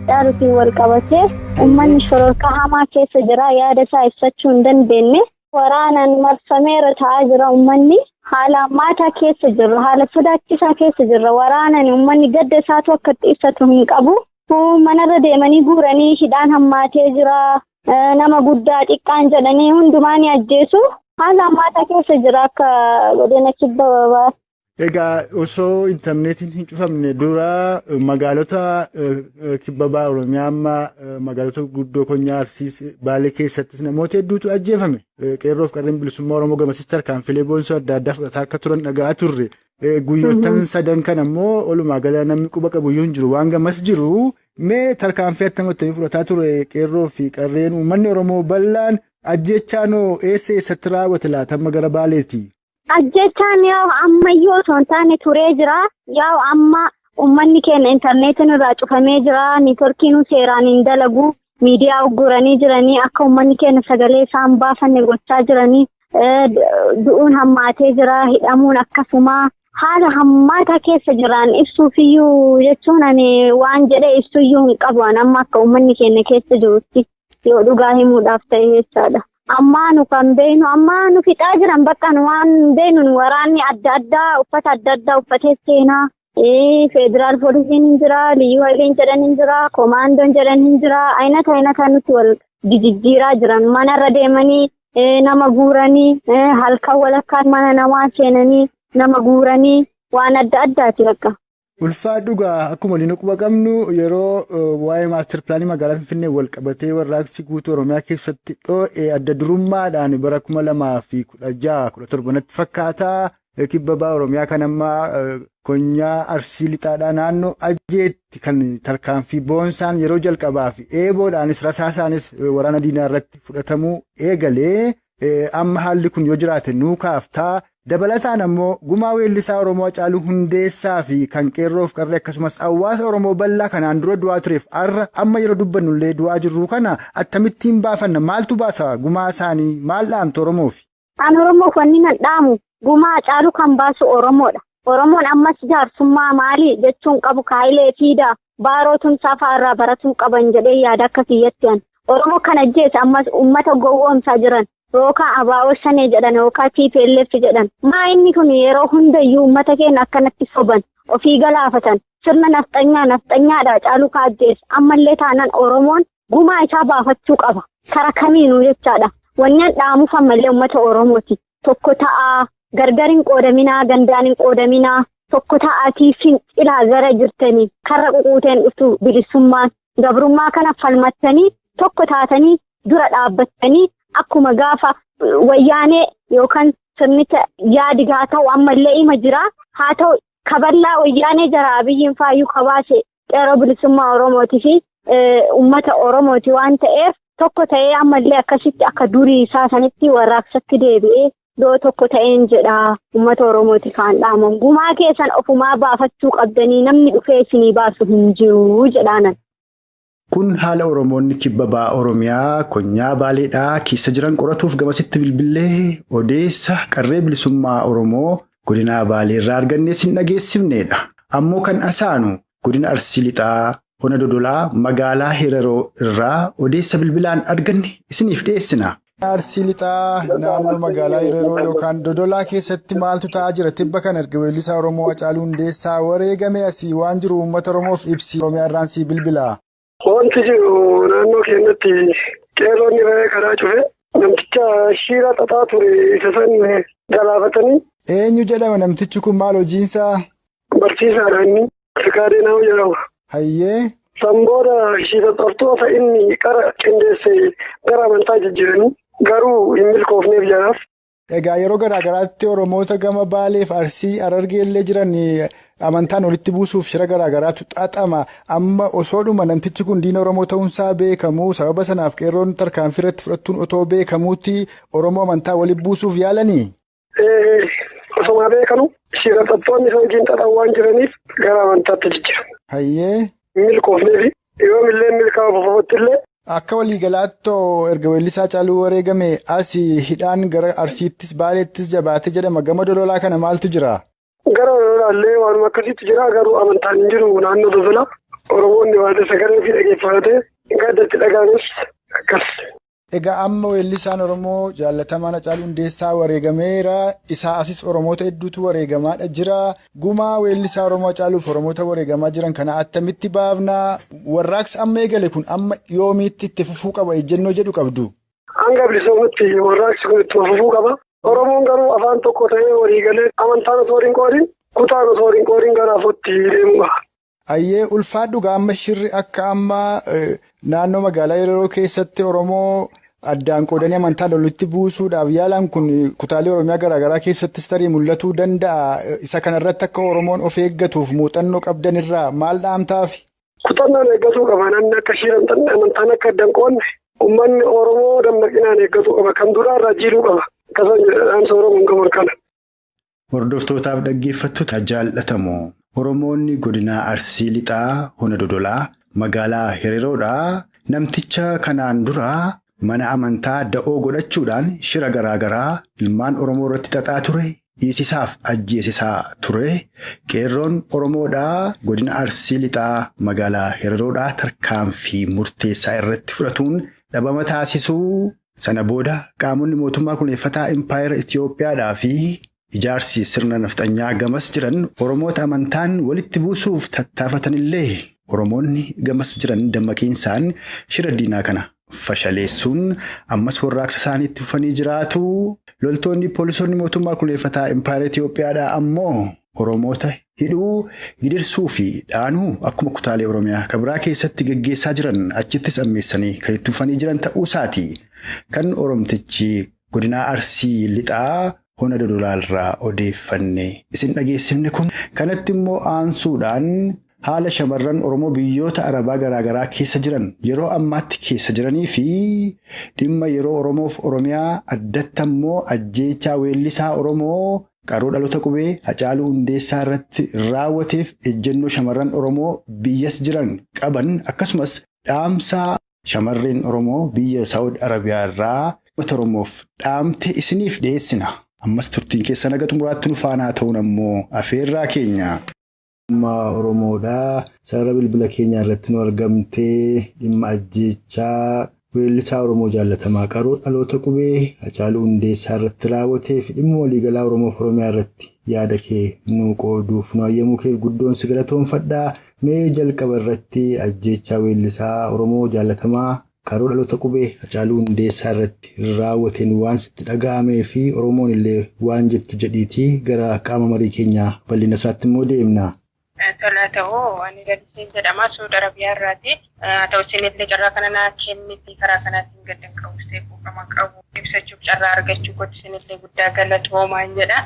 Dhaaluutiin wal qabatee uummanni shororkaa hamaa keessa jira yaada isaa ibsachuu hin dandeenye waraanaan marfameera ta'aa jira uummanni haala hammaataa keessa jirra haala sodaachisaa keessa jirra waraanaan uummanni gadda isaatu akka itti ibsatu hin qabu manarra deemanii guuranii hidhaan hammaatee jira nama guddaa xiqqaan jedhanii hundumaa ni ajjeesu haala hammaataa keessa jira akka godina kibba baabaa. Egaa osoo intarneetiin hin cufamne dura magaalota kibba bahaa Oromiyaa amma magaalota guddoo Konyaa Arsii Baalee keessattis namoota hedduutu ajjeefame. Qeerroof qarreen bilisummaa Oromoo gamasii tarkaanfilee boonsoo adda addaa fudhataa akka turan dhaga'aa turre. Guyyoottan sadan kan ammoo walumaa gala namni quba qabu iyyuu hin jiru waan gamas jiru. Mee tarkaanfii akkamitti fudhataa ture qeerroo fi qarreen uummanni Oromoo bal'aan ajjechaanoo eessatti raawwate laata amma gara Baaleeti? Ajjechaan yoo ammayyuu osoo hin taane turee jira yoo amma uummanni keenya intarneetiin irraa cufamee jira niitworkiin seeraan hin dalagu miidiyaa ugguranii jiranii akka uummanni keenya sagalee isaan baafanne gochaa jiranii du'uun hammaatee jira hidhamuun akkasuma haala hammaataa keessa jiran ibsuufiyyuu jechuun ani waan jedhee ibsuuyyuu hin qabu amma akka uummanni keenya keessa jirutti yoo dhugaa himuudhaaf ta'e jechaadha. Ammaanu kan beenu ammaanu fixaa jiran bakka waan beenu waraanni adda addaa uffata adda addaa uffatee seenaa federaal poolisiin hin jira liyyuu hayiliin jedhan hin jira koomaandoon jedhan hin jira aynata nuti wal jijjiiraa jiran manarra deemanii nama guuranii halkan walakkaan mana namaa seenanii nama guuranii waan adda addaati bakka. Ulfaa dhugaa akkuma waliin quba qabnu yeroo waa'ee maaster pilaanii magaalaa Finfinnee wal qabatee warraaqsi guutuu Oromiyaa keessatti dhoo'ee adda durummaadhaan bara 2016-17 fakkaataa kibba bahaa Oromiyaa kan amma Konyaa Arsii lixaadhaa naannoo Ajjeetti kan tarkaanfii boonsaan yeroo jalqabaa fi eeboodhaanis rasaasaanis waraana diinaa irratti fudhatamuu eegalee amma haalli kun yoo jiraate nuu kaaftaa. Dabalataan ammoo gumaa weellisaa Oromoo Hacaaluu Hundeessaa fi kan qeerroof qarree akkasumas hawaasa Oromoo bal'aa kanaan dura du'aa tureef har'a amma yeroo dubbannullee du'aa jirru kana akkamittiin baafanna maaltu baasa gumaa isaanii maal dhaamtu Oromoof? An Oromoof wanni nan dhaamu gumaa Hacaaluu kan baasu Oromoodha. Oromoon ammas jaarsummaa maalii jechuun qabu kaayilee fiidaa baarootuun safaarraa baratuun qaban jedhee yaada akka kiyyatti an. Oromoo kana jeessa ammas uummata gowwoomsaa jiran. Yookaan abaa'oo shanee jedhan yookaan TPLF jedhan maa inni kun yeroo hundayyuu uummata keenya akkanatti soban ofii galaafatan sirna nafxanyaadha Hacaaluu kaajjees ammallee taanaan Oromoon gumaa isaa baafachuu qaba kara kamiinuu jechaadha wanneen dhaamuuf ammallee uummata Oromooti tokko ta'aa gargar hin qoodaminaa gandaan hin qoodaminaa tokko ta'aatii fincilaa gara jirtanii karra ququuteen dhuftu bilisummaan gabrummaa kana falmattanii tokko taatanii dura dhaabbattanii. Akkuma gaafa wayyaanee yookaan sirnicha yaadigaa ta'u ammallee ima jira haa ta'u kaballaa wayyaanee jara abiyyiin faayyuu kabaase qeerroo bilisummaa Oromootii fi uummata Oromooti waan ta'eef tokko ta'ee ammallee akkasitti akka durii isaa sanitti warraaqsatti deebi'ee doo tokko ta'een jedha uummata Oromooti kan dhaaman gumaa keessan ofumaa baafachuu qabdanii namni dhufee isinii baasu hin jiru jedhaanan. Kun haala Oromoonni kibba bahaa Oromiyaa Konyaa Baaleedhaa keessa jiran qoratuuf gamasitti bilbilee odeessa qarree bilisummaa Oromoo godina Baaleerraa argannees hin dhageessifnedha. Ammoo kan asaanu godina Arsii lixaa Hona Dodolaa magaalaa Heraroo irraa odeessa bilbilaan arganne isiniif dhiyeessina. Arsii lixaa naannoo magaalaa Heraroo yookaan Dodolaa keessatti maaltu ta'aa jira tibba kan erga weellisaa Oromoo Hacaaluu Hundeessaa wareegame asii waan jiru uummata Oromoof ibsi Oromiyaa irraan sii bilbilaa. Wanti jiru naannoo keenyatti qeerroonni ba'ee karaa cufe namticha shiira xaxaa ture isa san galaafatanii. Eenyu jedhama namtichi kun maal hojiinsaa? Barsiisaadha inni Firqaadee Naa'uu jedhama. Hayyee. San booda shiira xaxxoofa inni qara qindeesse gara amantaa jijjiiranii garuu hin milkoofneef jiraaf. Egaa yeroo garaa garaatti Oromoota gama Baaleef Arsii Harargee illee jiran amantaan walitti buusuuf shira garaa garaatu xaxama. Amma osoodhuma namtichi kun diina Oromoo ta'uunsaa beekamu sababa sanaaf qeerroon tarkaanfii irratti fudhattuun otoo beekamuutti Oromoo amantaa walitti buusuuf yaalanii? Osoma beekanu shira xaxxoonni isa wajjin xaxan waan jiraniif gara amantaatti jijjiiramu. Hayyee. Milkoofneefi yoomillee milkaa'uuf illee. Akka waliigalaattoo erga weellisaa Hacaaluu wareegame asii hidhaan gara Arsiittis Baaleettis jabaate jedhama gama Dodolaa kana maaltu jira? Gara Dodolaallee waanuma akkasitti jira garuu amantaan hin jiru naannoo Dodolaa. Oromoonni waan sagalee fi dhaggeeffatee gaddatti dhaga'anis akkas. Egaa amma weellisaan Oromoo jaallatamaan Hacaaluu Hundeessaa wareegameera. Isaa asis Oromoota hedduutu wareegamaadha jira. Gumaa weellisaa Oromoo Hacaaluuf Oromoota wareegamaa jiran kana attamitti baafnaa? Warraaqsi amma eegale kun amma yoomiitti itti fufuu qaba ejjennoo jedhu qabdu? Hanga bilisoomutti warraaqsi kun itti fufuu qaba. Oromoon garuu afaan tokko ta'ee walii galee amantaan osoo hin qoodin kutaan osoo hin qoodin garaafutti deemuu qaba. Ayyee ulfaadhu amma shirri akka amma naannoo magaalaa Yeroo keessatti Oromoo addaan qoodanii amantaa lolutti buusuudhaaf yaalan kun kutaalee Oromiyaa garaagaraa keessattis tarii mul'atuu danda'a. Isa kanarratti akka Oromoon of eeggatuuf muuxannoo qabdanirraa maal dhaamtaafi? Kutannoon eeggatuu qaba. Namni akka shirri amantaan akka addaan qoodne uummanni Oromoo dammaqinaan eeggatuu qaba. Kan duraarraa jiidhuu qaba. Akkasuma jedhamsa Oromoon gaban kana. Hordoftootaaf dhaggeeffattoota jaallatamoo. Oromoonni godina Arsii Lixaa Hona Dodolaa magaalaa Hiriiroodhaa namticha kanaan dura mana amantaa da'oo godhachuudhaan shira garaagaraa ilmaan Oromoo irratti xaxaa ture dhiisisaaf ajjeesisaa ture qeerroon Oromoodhaa godina Arsii Lixaa magaalaa Hiriiroodhaa tarkaanfii murteessaa irratti fudhatuun dhabama taasisuu sana booda qaamonni mootummaa kunuunfataa Impaayera Itiyoophiyaadhaa fi ijaarsi sirna nafxanyaa gamas jiran Oromoota amantaan walitti buusuuf tattaafatanillee Oromoonni gamas jiran dammaqiinsaan shira diinaa kana fashaleessuun ammas warraaqsa isaaniitti fufanii jiraatu. Loltoonni poolisoonni mootummaa kunuunfataa Impaayera Itiyoophiyaadhaa ammoo Oromoota hidhuu gidirsuu fi dhaanuu akkuma kutaalee Oromiyaa kabiraa keessatti gaggeessaa jiran achittis ammeessanii kan itti fufanii jiran ta'uu isaati. Kan Oromtichi godina Arsii Lixaa Hona Dodolaarraa odeeffanne isin dhageessifne kun kanatti immoo aansuudhaan haala shamarran Oromoo biyyoota Arabaa garaagaraa keessa jiran yeroo ammaatti keessa jiranii fi dhimma yeroo Oromoof Oromiyaa addatti ammoo ajjeechaa weellisaa Oromoo qaroo dhaloota qubee Hacaaluu Hundeessaa irratti raawwateef ejjennoo shamarran Oromoo biyyas jiran qaban akkasumas dhaamsaa shamarreen Oromoo biyya Saawud Arabiyaa irraa uummata Oromoof dhaamte isiniif dhiyeessina. Ammas turtiin keessan aga xumuraatti nu faana ta'uun ammoo afeerraa keenya. Dhimma Oromoodhaa sarara bilbila keenya irratti nu argamtee dhimma ajjeechaa weellisaa Oromoo jaallatamaa qaroo dhaloota qubee Hacaaluu Hundeessaa irratti raawwatee fi dhimma waliigalaa Oromoof Oromiyaa irratti yaada kee nu qooduuf nu hayyamuu kee guddoon si galatoonfadhaa. Mee jalqaba irratti ajjeechaa weellisaa Oromoo jaallatamaa qaroo dhaloota qubee Hacaaluu Hundeessaa irratti raawwateen waan sitti dhaga'amee fi Oromoon illee waan jettu jedhiitii gara qaama marii keenyaa bal'ina isaatti immoo deemna. Tola ta'uu ani Laliseen jedhama Saawud Arabiyaa irraati. Ta'u isinillee carraa kana naa kenniti karaa kanaatiin gaddan qabu seequu qabu ibsachuuf carraa argachuu godhu isinillee guddaa galatoomaan jedha.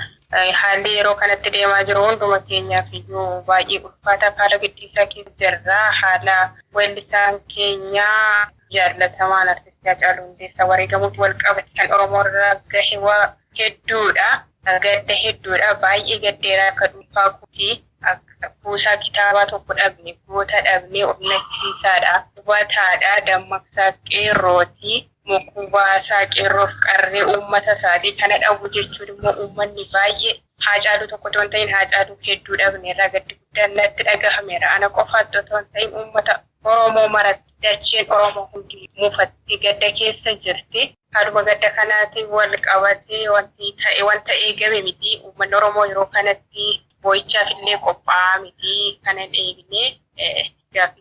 Haalli yeroo kanatti deemaa jiru hunduma keenyaaf iyyuu baay'ee ulfaataa haala giddiisaa keessa jirra. Haala weellisaan keenyaa jaallatamaan artistii Hacaaluu Hundeessaa wareegamuutti wal qabate kan Oromoo irraa gahe waa hedduudha. Gadda hedduudha. Baay'ee gaddeeraa akka dhuunfaa kutii kuusaa kitaabaa tokko dhabne goota dhabne onnachiisaadha. Hubataadha. Dammaqsaa qeerrooti. Mukubaasaa qeerroof qarree uummata isaatii kana dhabu jechuun immoo uummanni baay'ee Hacaaluu tokko otoo hin ta'in Hacaaluu hedduu dhabneerra gaddi guddaan natti dhagahameera. Ana qofaatti otoo hin ta'in uummata Oromoo maratti dacheen Oromoo hundi muufatti gadda keessa jirti. Haaluma gadda kanaatiin wal qabatee wanti ta'e wanta eegame miti. Uummanni Oromoo yeroo kanatti boo'ichaaf illee qophaa'aa miti. Kana eegnee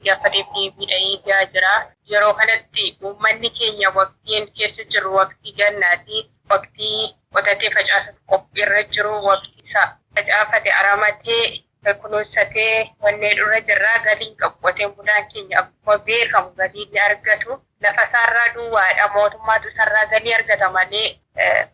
gaafateef deebiidha eegaa jira. Yeroo kanatti uummanni keenya waqtiin keessa jiru waqtii gannaati. Waqtii qotatee facaasuuf qophiirra jiru waqtii isaa facaafate aramatee kunuunsatee wanneen irra jirraa galiin qabu qoteen bulaan keenya akkuma beekamu galiin argatu. Lafa isaarraa duwwaadha. Mootummaatu isaarraa galii argata malee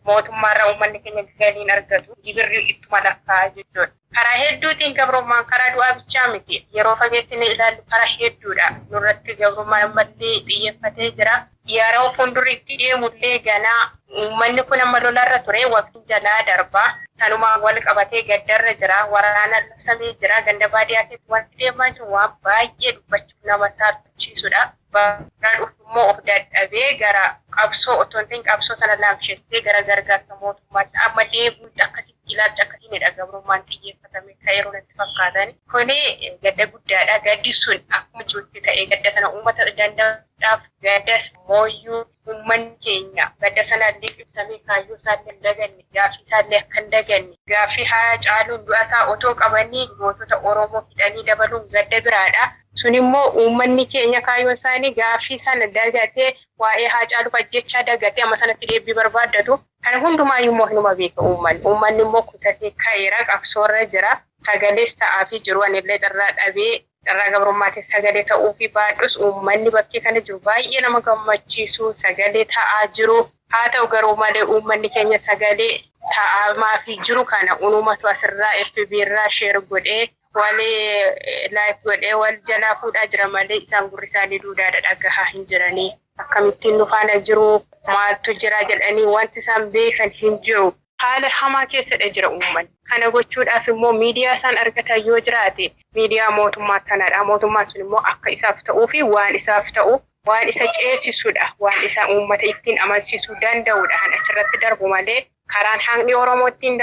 mootummaarraa uummanni keenya galiin argatu. Gibirri ittuma lakkaa'aa jechuudha. Karaa hedduutiin gabrummaan karaa du'aa bichaa miti. Yeroo fageessine ilaallu karaa hedduudha. Nurratti gabrummaan ammallee xiyyeeffatee jira. Yeroo fuulduritti deemullee ganaa uummanni kun amma lolarra ture waqtii jalaa darbaa. Kanumaan wal qabatee gaddarra jira. Waraana labsamee jira. Ganda baadiyyaa keessatti wanti deemaa jiru waan baay'ee dubbachuuf nama saalfachiisudha. Baay'ee dhufummoo of dadhabee gara qabsoo otoo hin ta'in qabsoo sana laamsheessee gara gargaarsa mootummaatti amma deebi'uutti akkasitti ilaalcha akkasiinidha gabrummaan xiyyeeffatame ka'eeru natti fakkaatan. Kuni gadda guddaadha. Gaddi sun akkuma jirutti ta'ee gadda sana uummata danda'uudhaaf gadda mooyyuu uummanni keenya gadda sanallee ibsamee kaayyoo isaallee hin daganne gaaffii isaallee akka hin daganne gaaffii Haacaaluun du'asaa otoo qabanii mootota Oromoo hidhanii dabaluun gadda biraadha. Sun immoo uummanni keenya kaayyoo isaanii gaaffii sana dagatee waa'ee Haacaaluu ajjechaa dagatee amma sanatti deebii barbaaddatu. Kan hundumaayyuu immoo hinuma beeka uummanni. Uummanni immoo kutatee ka'eera qabsoorra jira. Sagalees ta'aafii jiru anillee carraa dhabee carraa gabrummaatiif sagalee ta'uu fi baadhus uummanni bakkee kana jiru baay'ee nama gammachiisu sagalee ta'aa jiru. Haa ta'u garuu malee uummanni keenya sagalee ta'amaa fi jiru kana uumatu asirraa FB irraa sheer godhee walee laayif godhee wal jalaa fuudhaa jira malee isaan gurri isaanii duudaadha dhagahaa hin jiranii. Akkamittiin nu faana jiru maaltu jira jedhanii wanti isaan beekan hin jiru. Haala hamaa keessadha jira uummanni. Kana gochuudhaaf immoo miidiyaa isaan argatan yoo jiraate miidiyaa mootummaa sanadha. Mootummaan sun immoo akka isaaf ta'uu fi waan isaaf ta'u waan isa ceesisudha. Waan isa uummata ittiin amansiisuu danda'udha. Kan achirratti darbu malee karaan haqni Oromoo ittiin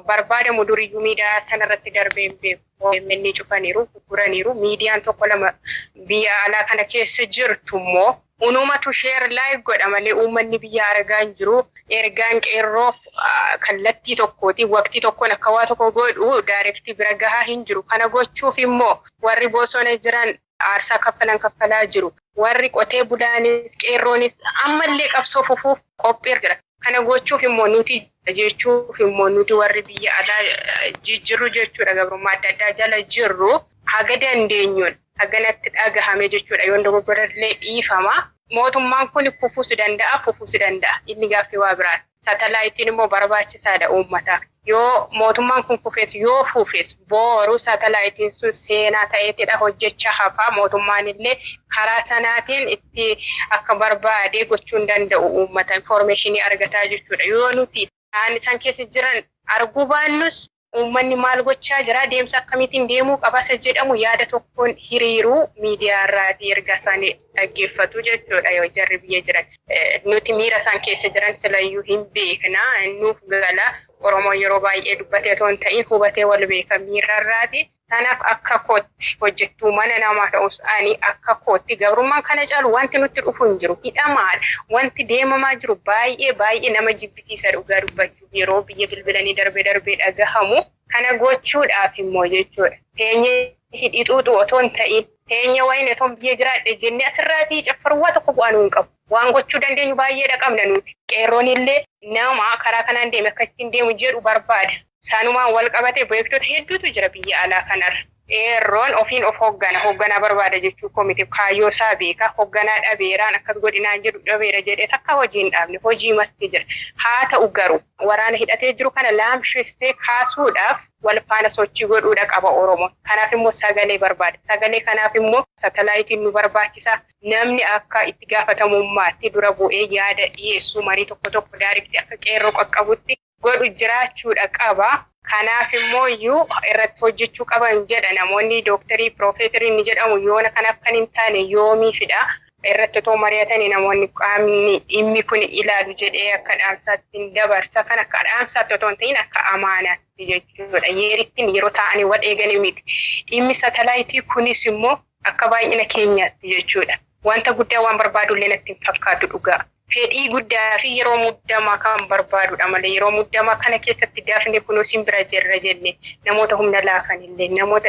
barbaadamu duriyyuu miidiyaa sanarratti darbee hin beeku. Inni cufaniiru, gurguraniiru. Miidiyaan tokko lama biyya alaa kana keessa jirtu immoo unumatu sheer laayif godha malee uummanni biyya argaa hin jiru. Ergaan qeerroof kallattii tokkooti waqtii tokkoon akka waa tokko godhu daayirektii bira gahaa hin jiru. Kana gochuuf immoo warri bosona jiran aarsaa kaffalaa jiru. Warri qotee bulaanis qeerroonis ammallee qabsoo fufuuf qophiirra jira. Kana gochuuf immoo nuti jechuuf immoo nuti warri biyya alaa jijjiirru jechuudha gabrummaa adda addaa jala jirru haga dandeenyuun haganatti dhagahame jechuudha yoo dogoggorallee dhiifama. Mootummaan kun fufuus danda'a inni gaaffii waa biraan. Saatalaayitiin immoo barbaachisaadha uummataaf. Yoo mootummaan kun yoo fuufes booru saatalaayitiin sun seenaa ta'eetidha hojjechaa hafaa mootummaan illee karaa sanaatiin itti akka barbaade gochuu hin danda'u uummata informationii argataa jechuudha. Yoo nuti isaan keessa jiran arguu baannus uummanni maal gochaa jira deemsa akkamiitiin deemuu qabasa jedhamu yaada tokkoon hiriiruu miidiyaa irraatii erga isaanii dhaggeeffatu jechuudha yoo jarri biyya jiran. Nuti miira isaan keessa jiran silayyuu hin beekna nuuf gala Oromoo yeroo baay'ee dubbatee otoo hin ta'in hubatee wal beeka miira irraati. Kanaaf akka kootti hojjettuu mana namaa ta'us ani akka kootti gabrummaan kana caalu wanti nutti dhufu hin jiru. Hidhamaadha. Wanti deemamaa jiru baay'ee nama jibbisiisa dhugaa dubbachuuf yeroo biyya bilbilanii darbee dhagahamu. Kana gochuudhaaf immoo jechuudha. Teenyee hidhixuutu otoo hin ta'in teenyee wayne otoo biyya jiraadhe jennee asirraatii caffarwaa tokko bu'anuu hin qabu. Waan gochuu dandeenyu baay'eedha qabna nuti. Qeerroon illee nama karaa kanaan deeme akka ittiin deemu jedhu barbaada. Saanumaan wal qabate beektota hedduutu jira biyya alaa kanarra. Qeerroon ofiin of hoogganaa barbaada jechuu koomitiif kaayyoo isaa beeka. Hoogganaa dhabeeraan akkas godhinaan jedhu dhabeera jedhee takka hojii hin dhaabne hojii masti jira. Haa ta'u garuu waraana hidhatee jiru kana laamshistee kaasuudhaaf wal faana sochii godhuudha qaba Oromoon. Kanaaf immoo sagalee barbaada. Sagalee kanaaf immoo saatalaayitiin nu barbaachisa. Namni akka itti gaafatamummaatti dura bu'ee yaada dhiyeessuu marii tokko daayirektii akka qeerroo qaqqabutti godhu jiraachuudha qaba. Kanaaf immoo irratti hojjechuu qaban jedha namoonni dooktarii piroofeesarii ni jedhamu yoona kanaaf kan hin taane yoomiifidha. Irratti otoo mari'atanii namoonni qaamni dhimmi kun ilaalu jedhee akka dhaamsaatti dabarsa kan akka dhaamsaatti otoo hin ta'in akka amaanaatti jechuudha. Yeerittiin yeroo ta'anii wal eeganii miti. Dhimmi saatalaayitii kunis immoo akka baay'ina keenyaatti jechuudha. Wanta guddaa waan barbaadullee natti hin fakkaatu dhugaa. Fedhii guddaa fi yeroo muddamaa kan barbaadudha malee yeroo muddamaa kana keessatti daafnee kunuunsin bira jirra jenne namoota humna laafanillee namoota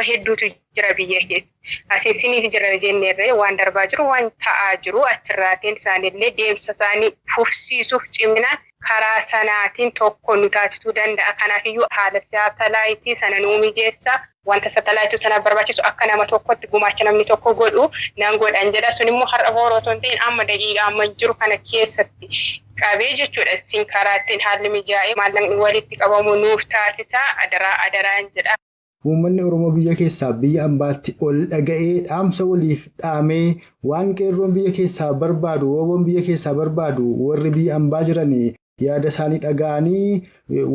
hedduutu jira biyya keessa. Asiisiniif jira jenneerree waan darbaa jiru waan ta'aa jiru achirraatiin isaanillee deemsa isaanii fufsiisuuf ciminaan karaa sanaatiin tokko nu taasisuu danda'a. Kanaafiyyuu haala saatalaayitii sana nuu mijeessa. Wanta saatalaayitii sana barbaachisu akka nama tokkotti gumaacha namni tokko godhu nan godhan jedha. Sun immoo har'a booroo otoo hin ta'in amma daqiiqaa amma jiru kana keessatti qabee jechuudha. Isin karaattiin haalli mijaa'ee maallaqni walitti qabamu nuuf taasisa. Adaraan jedha. Uummanni Oromoo biyya keessaa biyya ambaatti ol dhaga'ee dhaamsa waliif dhaamee waan qeerroon biyya keessaa barbaadu woboon biyya keessaa barbaadu warri biyya ambaa jiranii yaada isaanii dhaga'anii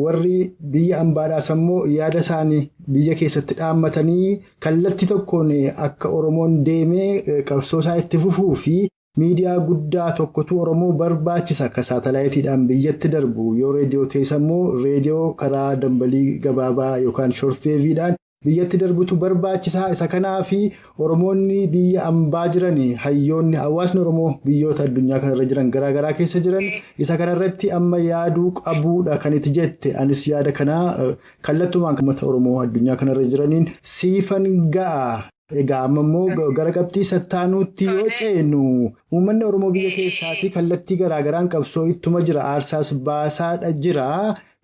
warri biyya ambaadhaas immoo yaada isaanii biyya keessatti dhaammatanii kallattii tokkoon akka Oromoon deemee qabsoo isaa itti fufuu fi miidiyaa guddaa tokkotu Oromoo barbaachisa akka saatalaayitiidhaan biyyatti darbu yoo reediyoo ta'e immoo reediyoo karaa dambalii gabaabaa yookaan shortweeviidhaan biyyatti darbutu barbaachisaa isa kanaafi Oromoonni biyya ambaa jiran hayyoonni hawaasni Oromoo biyyoota addunyaa kanarra jiran garaagaraa keessa jiran isa kanarratti amma yaaduu qabuudha kan itti jette anis yaada kanaa kallattumaan uummata Oromoo addunyaa kanarra jiraniin siifan ga'a. Egaa amma immoo gara qabxii sattaanuutti yoo ceenu uummanni Oromoo biyya keessaatii kallattii garaagaraan qabsoo ittuma jira aarsaas baasaadha jira.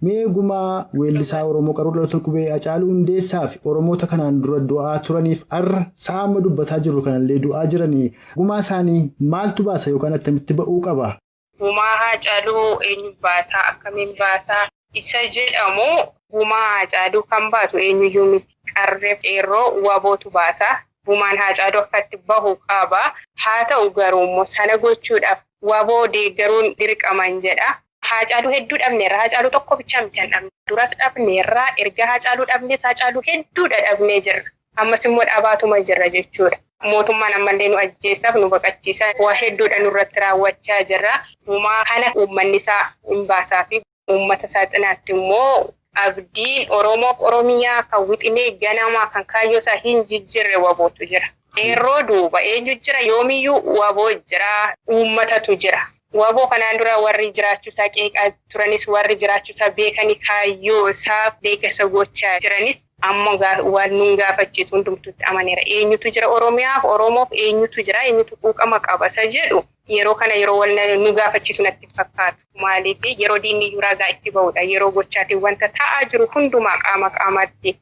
Meegumaa weellisaa Oromoo qaruu dhalootaa qubee Hacaaluu Hundeessaa fi Oromoota kanaan dura du'aa turaniif arra saama dubbataa jiru kanallee du'aa jiranii gumaa isaanii maaltu baasa yookaan attamitti ba'uu qaba? Gumaa Hacaaluu eenyu baasaa akkamiin baasaa isa jedhamu gumaa Hacaaluu kan baasu eenyuyyuu miti qarree dheeroo wabootu baasaa gumaan Hacaaluu akkatti bahu qaba haa ta'u garuu immoo sana gochuudhaaf waboo deeggaruun dirqaman jedha. Hacaaluu hedduu dhabneerra Hacaaluu tokko bichaa miti hin dhabne duras dhabneerra erga Hacaaluu dhabnes Hacaaluu hedduudha dhabnee jirra ammas immoo dhabaatuma jirra jechuudha. Mootummaan ammallee nu ajjeessaaf nu baqachiisa waa hedduudha nurratti raawwachaa jirra. Gumaa kana uummanni isaa hin baasaa fi uummata isaa xinaatti immoo abdiin Oromoof Oromiyaa kan wixinee ganamaa kan kaayyoo isaa hin jijjiirre wabootu jira. Dheeroo duuba eenyu jira yoomiyyuu waboo jira uummatatu jira. Waboo kanaan dura warri jiraachuu isaa qeeqaa turanis warri jiraachuu isaa beekanii kaayyoo isaa deeggarsa gochaa jiranis amma waan nuun gaafachiisu hundumtuutti amaneera. Eenyutu jira Oromiyaaf Oromoof eenyutu jira eenyutu quuqama qabasa jedhu yeroo kana yeroo wal nu gaafachiisu natti fakkaatu. Maaliif yeroo diinni ragaa itti ba'udha yeroo gochaatiin wanta ta'aa jiru hundumaa qaama qaamatti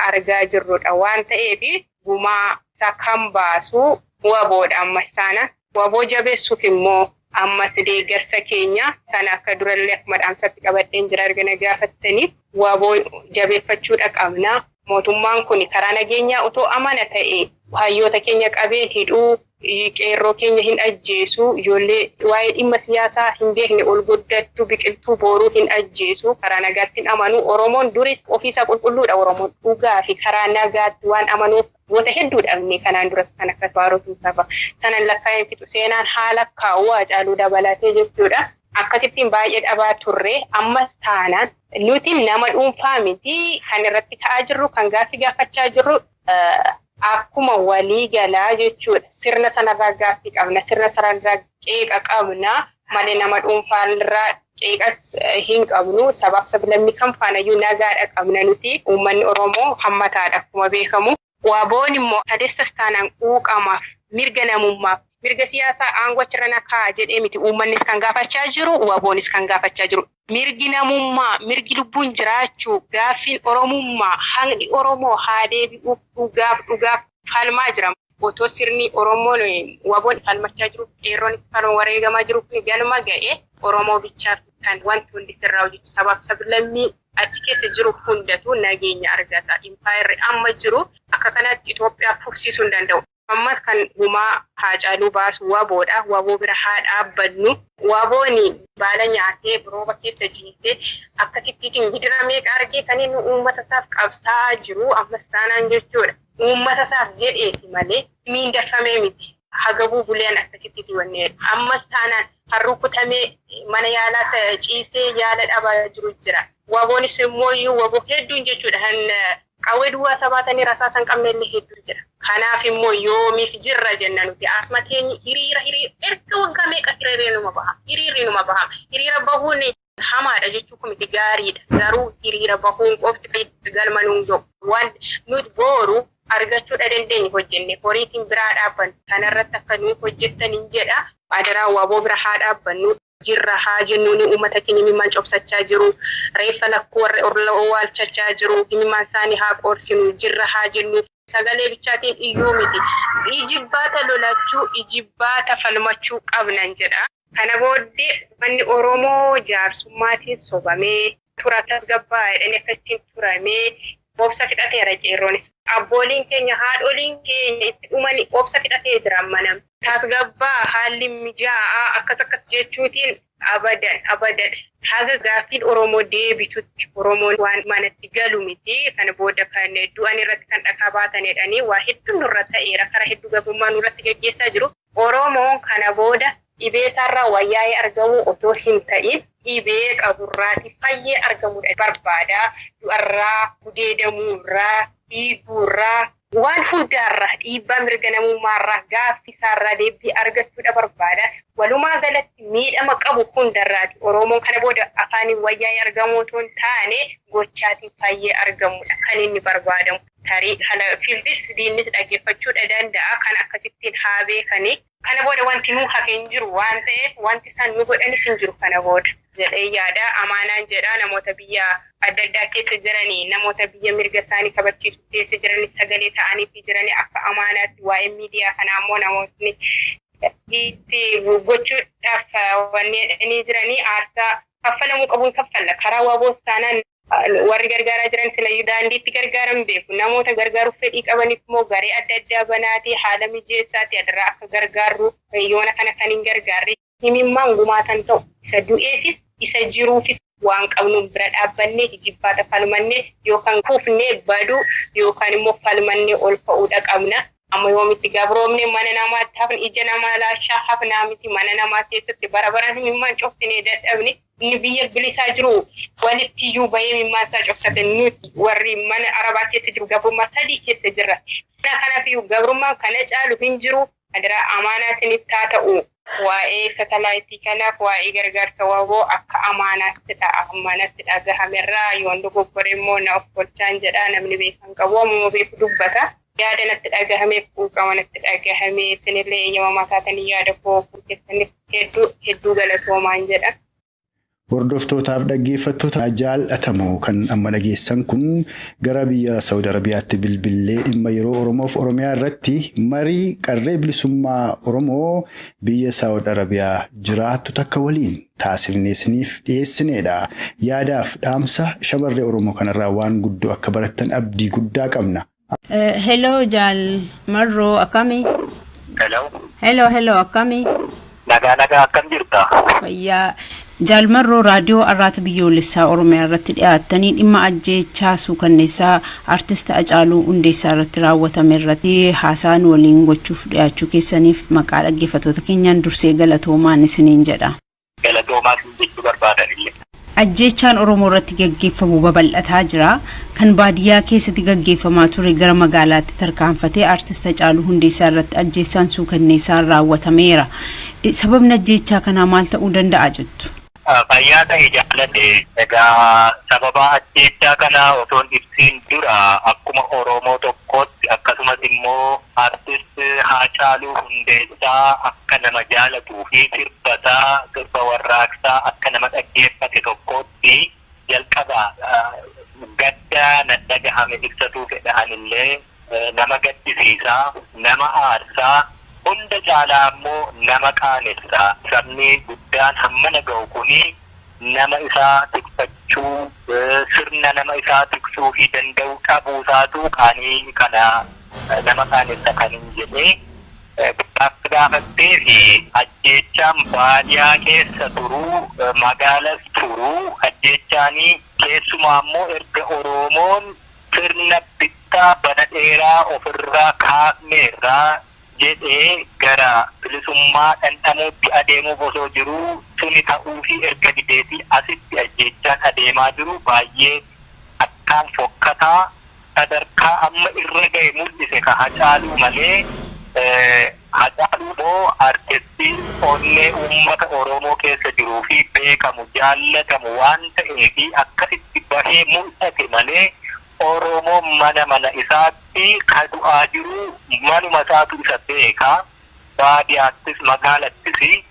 argaa jirrudha waan ta'eef gumaa isa kan baasu waboodha ammas taana waboo jabeessuuf immoo ammas deeggarsa keenya sana akka durallee akkuma dhaamsatti qabadheen jira argana gaafattaniif waboo jabeeffachuudha qabna. Mootummaan kun karaa nageenyaa utoo amana ta'e hayyoota keenya qabeen hidhuu qeerroo keenya hin ajjeesu ijoollee waa'ee dhimma siyaasaa hin beekne ol guddattu biqiltuu booruu hin ajjeesu karaa nagaatti amanu Oromoon duris ofiisaa qulqulluudha Oromoon dhugaa fi karaa nagaatti waan amanuuf goota hedduu dhabne kanaan duras kan akka Baarotuu saba sanan lakkaa'een fixu seenaan haala kaawwaa Hacaaluu dabalatee jechuudha. Akkasittiin baay'ee dhabaa turre ammas taanaan nuti nama dhuunfaa miti kan irratti ta'aa jirru kan gaaffii gaafachaa jirru akkuma walii galaa jechuudha. Sirna sanarraa gaaffii qabna sirna sanarraa qeeqa qabna malee nama dhuunfaarraa qeeqas hin qabnu sabaaf sablammii kan faanayyuu nagaadha qabna nuti uummanni Oromoo hammataadha akkuma beekamu. Waboon immoo adeessas taanaan quuqamaaf mirga namummaaf mirga siyaasaa aangoo achirra nakaa jedhee miti uummannis kan gaafachaa jiru waboonis kan gaafachaa jiru. Mirgi namummaa mirgi lubbuun jiraachuu gaaffiin Oromummaa haqni Oromoo haa deebi'uuf dhugaaf falmaa jira. Otoo sirni Oromoon waboon falmachaa jiru qeerroon falma wareegamaa jiru kun galma ga'e Oromoo bichaaf kan wanti hundi sirraa hojjetu sabaaf sablammii achi keessa jiru hundatu nageenya argata. Impaayirri amma jiru akka kanatti Itoophiyaa fufsiisuu hin danda'u. Ammas kan gumaa Hacaaluu baasu waboodha. Waboo bira haa dhaabbannu. Wabooni baala nyaatee rooba keessa jiisee akkasittiin gidiramee argee kan inni uummata isaaf qabsaa jiru ammas taanaan jechuudha. Uummata isaaf jedheeti malee miindeffamee miti. Hagabuu buleen akkasittiin wanneen ammas taanaan harrukutamee mana yaalaa ciisee yaala dhabaa jiru jira. Waboonis immoo waboo hedduun jechuudha. Qawwee duwwaa sabaatanii rasaasan qabnellee hedduu jira. Kanaaf immoo yoomiif jirra jenna nuti asmateen hiriira erga waggaa meeqa hiriirri numa baha. Hiriira bahuun hamaadha jechuun kun miti gaariidha. Garuu hiriira bahuun qofti galma nuun gahu. Waan nuti booru argachuudha dandeenye hojjenne horiitiin biraa dhaabbannu. Kanarratti akka nuuf hojjettan hin jedha. Adaraan waboo bira haa dhaabbannu. Jirra haa jennuun uummata keenya himimmaan cobsachaa jiru. Reeffa lakkuu warra orla owwaalchachaa jiru. Himimmaan isaanii haa qoorsinu. Jirra haa jennuuf sagalee bichaatiin iyyuu miti. Ijibbaata lolachuu ijibbaata falmachuu qabnan jedha. Kana booddee manni Oromoo jaarsummaatiin sobamee tura tasgabbaa jedhanii akkasitti turamee obsa fixateera qeerroonis. Abbooliin keenya haadholiin keenya itti dhumanii obsa fixatee jira manam. Tasgabbaa haalli mijaa'aa akkas jechuutiin abadan haga gaaffiin Oromoo deebitutti Oromoon waan manatti galu miti. Kana booda kan du'an irratti kan dhakaa baatanidhanii waa hedduu nurra ta'eera karaa hedduu gabummaa nurratti gaggeessaa jiru. Oromoon kana booda dhibee sarara wayyaa'ee argamu otoo hin ta'in dhibee qaburraati fayyee argamudha barbaada. Du'arraa, gudeedamuurraa, dhiiguurraa waan hundaarraa dhiibbaa mirga namummaarraa gaaffisaarraa deebii argachuudha barbaada. Walumaa galatti miidhama qabu hundarraati Oromoon kana booda afaaniin wayyaa'ee argamu otoo hin taane gochaatiin fayyee argamudha kan inni barbaadamu. Tarii kana fiildis diinnis dhaggeeffachuudha danda'a kan akkasittiin haa beekanii. Kana booda wanti nu hafe hin jiru waan ta'eef wanti isaan nu godhanis hin jiru kana booda jedhee yaada. Amaanaan jedha namoota biyya adda addaa keessa jiranii namoota biyya mirga isaanii kabachiisu keessa jiranii sagalee ta'anii jiranii akka amaanaatti waa'ee miidiyaa kana ammoo namootni itti gochuudhaaf wanneen jiranii aarsaa kaffalamuu qabuun kaffalla karaa waaboos taanaan warri gargaaraa jiran silayyuu daandiitti gargaaran beeku. Namoota gargaaruuf fedhii qabaniif immoo garee adda addaa banaatee haala mijeessaatti adarraa akka gargaarru yoona kana kan hin gargaarre himimmaan gumaatan ta'u isa du'eefis isa jiruufis waan qabnuun bira dhaabbannee hijibbaata falmannee yookaan kuufnee baduu yookaan immoo falmannee ol ka'uudha qabna. Amma yoomitti gabroomne mana namaatti hafni ija namaa laashaa hafnaa miti mana namaa keessatti bara baraan himimmaan coftinee dadhabne. Inni biyya bilisaa jiru walitti iyyuu bahee mimmaasaa cofsate nuti warri mana arabaa keessa jiru gabrummaa sadii keessa jirra. Kanaaf gabrummaan kana caalu hin jiru adiraa amaanaatiin haa ta'u waa'ee satalaayitii kanaaf waa'ee gargaarsa waaboo akka amaanaatti ta'a amaanaatti dhagahamerraa yoon dogoggore immoo na of golchaan jedha namni beekan qabu ammoo beeku dubbata. Yaada natti dhagahamee quuqama natti dhagahamee isinillee eeyyama taatanii yaada koo keessaniif hedduu galatoomaan jedha. Hordoftootaaf dhaggeeffattoota jaallatamoo kan amma dhageessan kun gara biyya Saawud Arabiyaatti bilbilee dhimma yeroo Oromoof Oromiyaa irratti marii qarree bilisummaa Oromoo biyya Saawud Arabiyaa jiraattu takka waliin taasifneesiniif dhiyeessineedha. Yaadaaf dhaamsa shamarree Oromoo kanarraa waan guddoo akka barattan abdii guddaa qabna. Hello Jaal Marroo akkami? Hello akkami? Nagaa akkam jirta? Fayyaa. Jaal Marroo raadiyoo Arraata Biyyoolessaa Oromiyaa irratti dhiyaattanii dhimma ajjeechaa suukanneessaa artist Hacaaluu Hundeessaa irratti raawwatame irratti haasaan waliin gochuuf dhiyaachuu keessaniif maqaa dhaggeeffattoota keenyaan dursee galatoomaan isiniin jedha. Galatoomaa jechuu barbaadanillee. Ajjeechaan Oromoo irratti gaggeeffamu babal'ataa jira. Kan baadiyyaa keessatti gaggeeffamaa ture gara magaalaatti tarkaanfatee artist Hacaaluu Hundeessaa irratti ajjeechaan suukanneessaa raawwatameera. Sababni ajjeechaa kanaa maal ta'uu danda'a jettu? Fayyaa ta'e jaalladhe egaa sababa ajjeechaa kanaa osoo ibsiin dura akkuma Oromoo tokkootti akkasumas immoo artist Hacaaluu Hundeessaa akka nama jaalatuu fi sirba warraaqsaa akka nama dhaggeeffate tokkootti jalqaba gaddaa na dhagahame ibsatuu fedhanillee nama gaddisiisaa nama aarsaa hunda caalaa ammoo nama qaanessa sabni guddaan hamma naga'u kuni nama isaa tikfachuu sirna nama isaa tiksuu fi danda'u dhabuusaatu qaanii kana nama qaanessa kan hin jedhee gaafattee fi ajjeechaan baadiyyaa keessa turuu magaalas turuu ajjeechaanii keessumaa ammoo erga Oromoon sirna bittaa bana dheeraa ofirraa kaafneerraa jedhee gara bilisummaa dhandhamuutti adeemuuf osoo jiruu suni ta'uu fi erga dideetii asitti ajjeechaan adeemaa jiru baay'ee akkaan fokkataa sadarkaa amma irra ga'e mul'ise ka Hacaaluu malee Hacaaluu moo artistii onnee uummata Oromoo keessa jiruu fi beekamu jaallatamu waan ta'eef akkasitti bahee mul'ate malee Oromoo mana isaatti kadu'aa jiru manuma isaatu isa beeka baadiyyaattis magaalattis.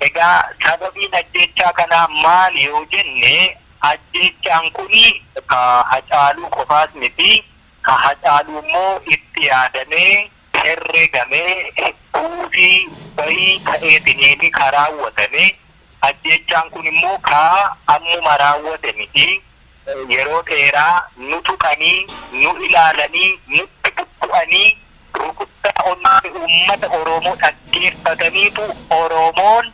Egaa sababiin ajjeechaa kanaa maali yoo jenne ajjeechaan kuni ka Hacaaluu qofaas miti ka Hacaaluu immoo itti yaadamee herregamee kuufii bahii ta'eetiniin ka raawwatame ajjeechaan kun immoo ka ammuma raawwate miti. Yeroo dheeraa nu tuqanii nu ilaalanii nutti bubbu'anii rukuttaa uummata Oromoo dhaggeeffataniitu Oromoon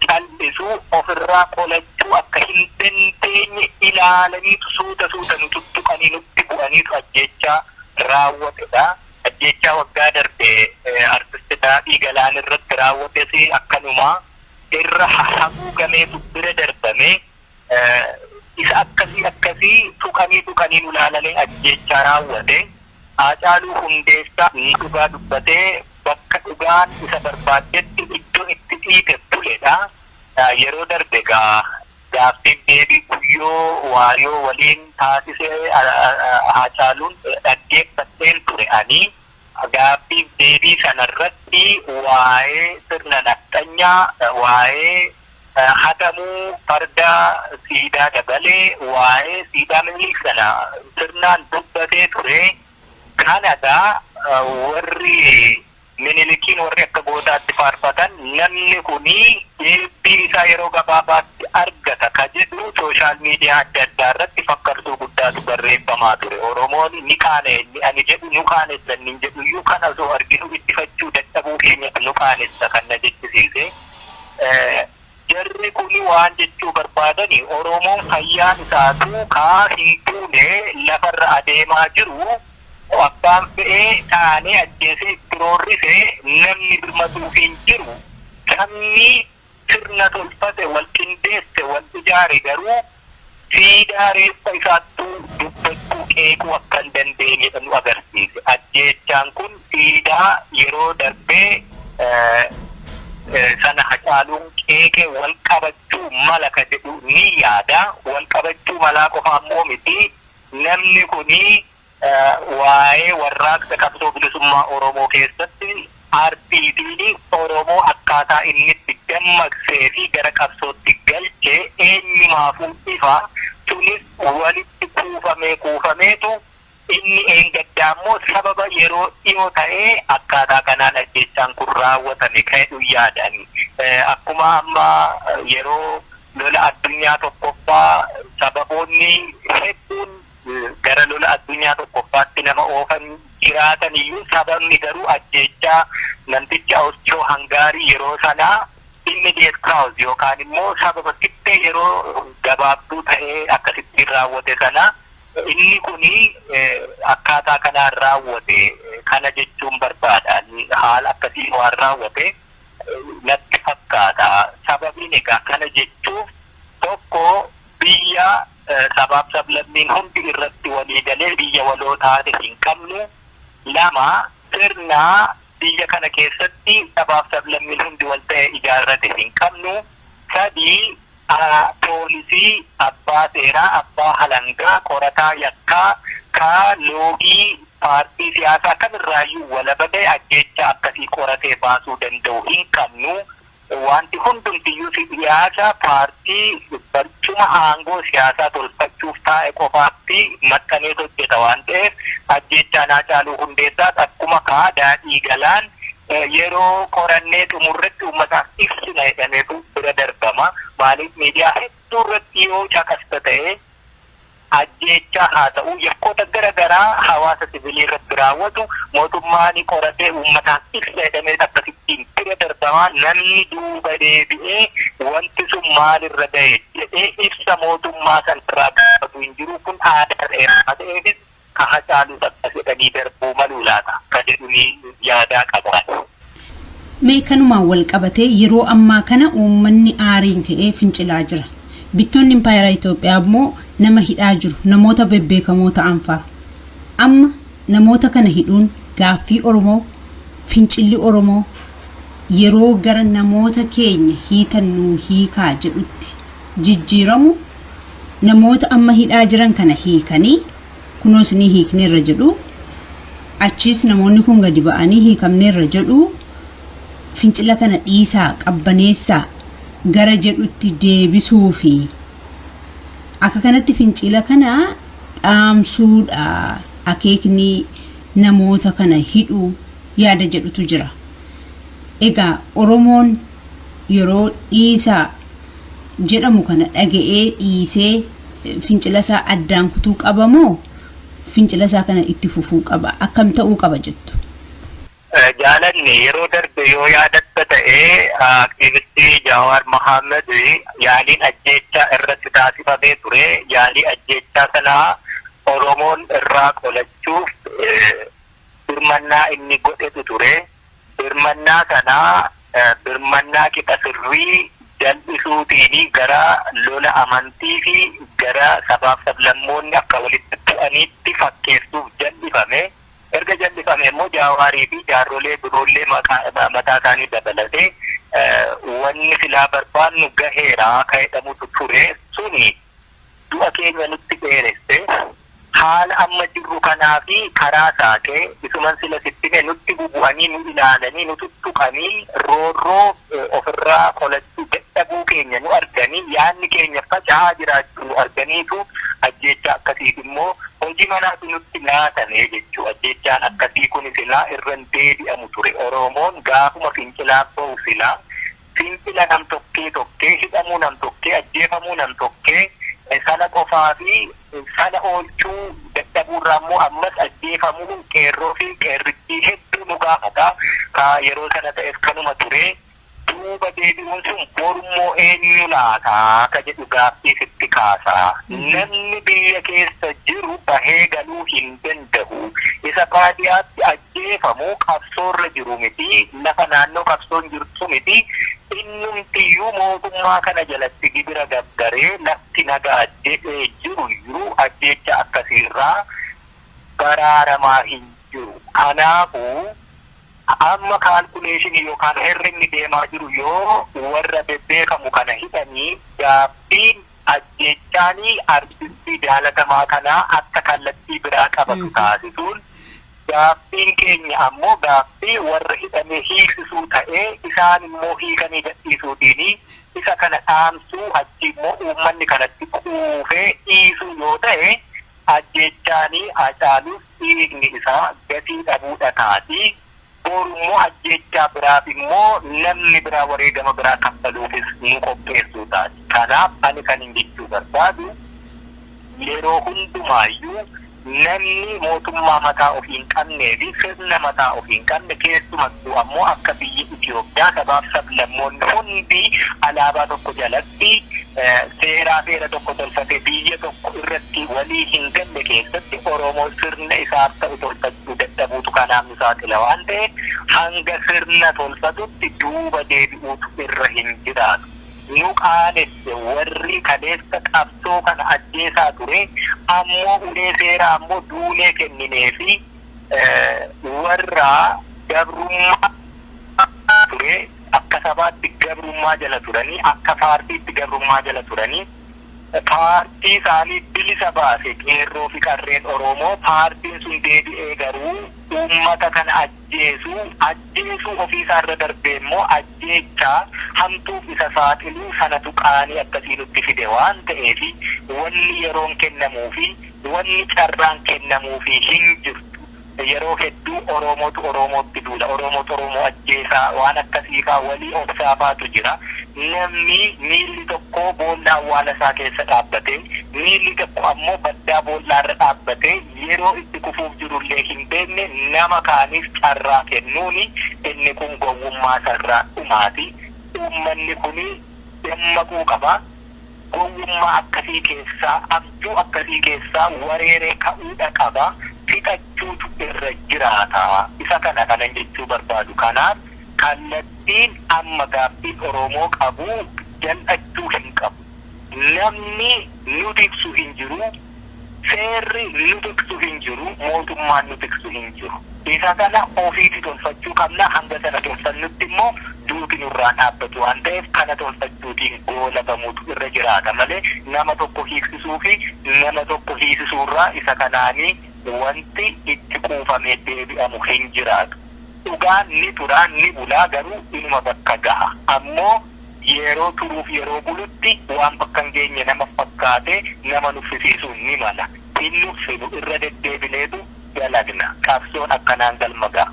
callisuu ofirraa qolachuu akka hin dandeenye ilaalaniitu suuta nu tuttuqanii nutti bu'aniitu ajjeechaa raawwatedha. Ajjeechaa waggaa darbe artist daadhii galaan irratti raawwates akkanuma irra haguugameetu bira darbame isa akkasii tuqanii ulaalanii ajjeechaa raawwate. Haacaaluu Hundeessaa dhugaa dubbatee bakka dhugaan isa barbaadetti iddoo itti dhiite buledha. Yeroo darbe gaaffiif deebii guyyoo waayoo waliin taasisee Haacaaluun dhaggeeffatteen ture ani gaaffiif deebii sanarratti waa'ee sirna nafxanyaa waa'ee hatamuu farda siidaa dabalee waa'ee siidaa Minilik sana sirnaan dubbatee ture. Kanada warri Minilikiin warri akka gootaatti faarfatan namni kuni deebii isaa yeroo gabaabaatti argata ka jedhu sooshaal miidiyaa adda addaa irratti fakkartuu guddaatu barreeffamaa ture. Oromoon ni qaane ani jedhu nu qaanessan ni jedhu iyyuu kana osoo arginu ittifachuu dadhabuu keenyatti nu qaanessa kan na jechisiise. Jarri kuni waan jechuu barbaadani Oromoon fayyaan isaatu kaa hin tuune lafarra adeemaa jiru. Abbaan fe'ee taanee ajjeesee itti roorrisee namni birmatuuf hin jiru. Sabni sirna tolfate wal qindeesse wal ijaare garuu siidaa reeffa isaattuu dubbachuu qeequu akka hin dandeenyedha nu agarsiise. Ajjeechaan kun siidaa yeroo darbee sana Haacaaluun qeeqee wal qabachuu mala ka jedhu ni yaada. Wal qabachuu malaa qofa ammoo miti. Namni kuni waa'ee warraaqsa qabsoo bilisummaa Oromoo keessatti artiitiin Oromoo akkaataa inni itti dammaqsee fi gara qabsootti galchee eenyumaafuu ifa. Sunis walitti kuufameetu inni eengaddaa immoo sababa yeroo dhiyoo ta'ee akkaataa kanaan ajjeechaan kun raawwatame ka'edhu yaadani. Akkuma amma yeroo lola addunyaa tokkoffaa sababoonni hedduun gara lola addunyaa tokkoffaatti nama oofan jiraatan iyyuu sababni garuu ajjeechaa namticha Oschoo Hangaarii yeroo sanaa immediate cause yookaan immoo sababa xiqqee yeroo gabaabduu ta'ee akkasitti raawwate sana inni kuni akkaataa kanaan raawwate kana jechuun barbaada. Haala akkasii waan raawwate natti fakkaata. Sababiin egaa kana jechuuf tokko biyya sabaaf sablammiin hundi irratti walii galee biyya waloo taate hin qabnu. Lama sirna biyya kana keessatti sabaaf sablammiin hundi wal ta'e ijaarrate hin qabnu. Sadii poolisii abbaa seeraa abbaa halangaa qorataa yakkaa ka loogii paartii siyaasaa kamirraayyuu walabadee ajjeecha akkasii qoratee baasuu danda'u hin qabnu. Wanti hundumtiyyuu siyaasa paartii barcuma aangoo siyaasaa tolfachuuf taa'e qofaatti maxxanee hojjeta waan ta'eef ajjeechaan Haacaaluu Hundeessaas akkuma daadhii galaan yeroo qorannee xumurretti uummataaf ibsina jedhameetu bira darbama. Maaliif miidiyaa hedduu irratti yoo caqasta ta'e ajjeechaa haa ta'u yakkoota garaagaraa hawaasa siviilii irratti raawwatu mootummaan qoratee uummataaf ibsa jedhamee akkasittiin bira darbama. Namni duuba deebi'ee wanti sun maalirra ga'e jedhee ibsa mootummaa sanarraa gaafatu hin jiru. Kun aadaa dheeraa ta'eefis ka Haacaaluu jedhanii darbuu maluu laata ka jedhuni yaadaa qaban. Mee kanumaan wal qabatee yeroo ammaa kana uummanni aariin ka'ee fincilaa jira. Bittoonni Impaayeraa Itoophiyaa immoo nama hidhaa jiru namoota bebbeekamoo ta'an fa'a. Amma namoota kana hidhuun gaaffii Oromoo fincilli Oromoo yeroo gara namoota keenya hiikannuu hiikaa jedhutti jijjiiramu namoota amma hidhaa jiran kana hiikanii kunoos ni hiikneerra jedhu achiis namoonni kun gadi ba'anii hiikamneerra jedhu fincila kana dhiisaa qabbaneessaa gara jedhutti deebisuu fi akka kanatti fincila kana dhaamsuudha akeekni namoota kana hidhuu yaada jedhutu jira. Egaa Oromoon yeroo dhiisaa jedhamu kana dhaga'ee dhiisee fincila isaa addaan kutuu qaba moo fincila isaa kana itti fufuu qaba? Akkam ta'uu qaba jettu? Jaalanni yeroo darbe yoo yaadatta ta'ee aktiivistii Jawaar Mohaammed yaaliin ajjeechaa irratti taasifamee ture. Yaalii ajjeechaa sanaa Oromoon irraa qolachuuf birmannaa inni godhetu ture. birmannaa kanaa birmannaa qixa sirrii jal'isuutiin gara lola amantii fi gara sabaaf sablammoonni akka walitti bu'aniitti fakkeessuuf jal'ifame. Erga jal'ifame immoo Jawaarii fi jaarrolee biroollee mataa isaanii dabalatee wanni silaa barbaannu gaheera akka jedhamutu ture suni du'a keenya nutti dheeresse. Haala amma jirru kanaa fi karaa saaqee isuman sila sittime nutti bubu'anii nu ilaalanii nu tuttuqanii roorroo ofirraa qolachuu dadhabuu keenya nu arganii yaadni keenya faca'aa jiraachuu nu arganiitu ajjeechaa akkasiif immoo hojii manaatu nutti laatame jechuu. Ajjeechaan akkasii kun silaa irran deebi'amu ture. Oromoon gaafuma fincilaa ba'u silaa fincila nam tokkee hidhamuu nam tokkee ajjeefamuu nam tokkee sana qofaa fi sana oolchuu dadhabuurraa immoo ammas ajjeefamuu qeerroo fi qeerrittii hedduu nu gaafata. Yeroo sana ta'es kanuma ture. Duuba deebi'uun sun borummoo eenyu laata akka jedhu gaaffii sitti kaasa. Namni biyya keessa jiru bahee galuu hin danda'u. Isa baadiyyaatti ajjeefamu qabsoorra jiru miti. Lafa naannoo qabsoon jirtu miti. Innumtiyyuu mootummaa kana jalatti gibira gabbaree lafti nagaa jedhee jiru iyyuu ajjeecha akkasiirraa baraaramaa hin jiru. Kanaafuu amma kaalkuleeshinii yookaan herregni deemaa jiru yoo warra bebbeekamu kana hidhanii gaaffiin ajjeechaanii artistii jaalatamaa kanaa akka kallattii biraa qabatu taasisuun gaaffiin keenya ammoo gaaffii warra hidhamee hiiksisuu ta'ee isaan immoo hiikanii gadhiisuutiin isa kana dhaamsuu achi immoo uummanni kanatti quufee dhiisuu yoo ta'e ajjeechaanii Hacaaluuf dhiigni isaa gatii dhabuudha taati. Borummoo ajjeechaa biraaf immoo namni biraa wareegama biraa kaffaluufis nu qopheessuu taati. Kanaaf ani kan hin jechuu barbaadu yeroo hundumaayyuu namni mootummaa mataa ofii hin qabnee fi sirna mataa ofii hin qabne keessumattuu ammoo akka biyyi Itoophiyaa sabaaf sablammoonni hundi alaabaa tokko jalatti seera tokko tolfatee biyya tokko irratti walii hin galle keessatti Oromoo sirna isaaf ta'u tolfachuu dadhabuutu kanaaf nu saaxila waan ta'eef hanga sirna tolfatutti duuba deebi'uutu irra hin jiraatu. Nu qaanesse warri kaleessa qabsoo kana ajjeesaa ture ammoo ulee seeraa ammoo duunee kenninee fi warra gabrummaa ture akka sabaatti gabrummaa jala turanii akka paartiitti gabrummaa jala turanii paartii isaanii bilisa baase qeerroo fi qarreen Oromoo paartiin sun deebi'ee garuu uummata kana ajjeesuu ofiisaa irra darbee immoo ajjeechaa hamtuuf isa saaxiluu sanatu qaanii akkasii nutti fide waan ta'eef wanni yeroon kennamuu fi wanni carraan kennamuu fi hin jirtu. Yeroo hedduu Oromootti duula. Oromoo ajjeesaa waan akkasiifaa walii obsaafaatu jira. Namni miilli tokko boolla awwaala isaa keessa dhaabbatee miilli tokko ammoo baddaa boollaa irra dhaabbatee yeroo itti kufuuf jirullee hin beekne nama kaaniif carraa kennuuni inni kun gowwummaa sarraa dhumaati. Uummanni kuni dammaquu qaba. Gowwummaa akkasii keessaa abjuu akkasii keessaa wareeree ka'uudha qaba. Fixachuutu irra jiraata. Isa kanan jechuu barbaadu. Kanaaf kallattiin amma gaaffiin Oromoo qabu jal'achuu hin qabu. Namni nu tiksu hin jiru. Seerri nu tiksu hin jiru. Mootummaan nu tiksu hin jiru. Isa kana ofiitti tolfachuu qabna. Hanga sana tolfannutti immoo duuti nurraa dhaabbatu waan ta'eef kana tolfachuutiin goolabamuutu irra jiraata malee nama tokko hiiksisuu fi nama tokko hiisisuurraa isa kanaanii wanti itti kuufamee deebi'amu hin jiraatu. Dhugaan ni turaa ni bulaa garuu inuma bakka gaha. Ammoo yeroo turuuf yeroo bulutti waan bakka hin geenye nama fakkaate nama nuffisiisuun ni mala. Hin nuffinu irra deddeebineetu dalagna. Qabsoon akkanaan galma gaha.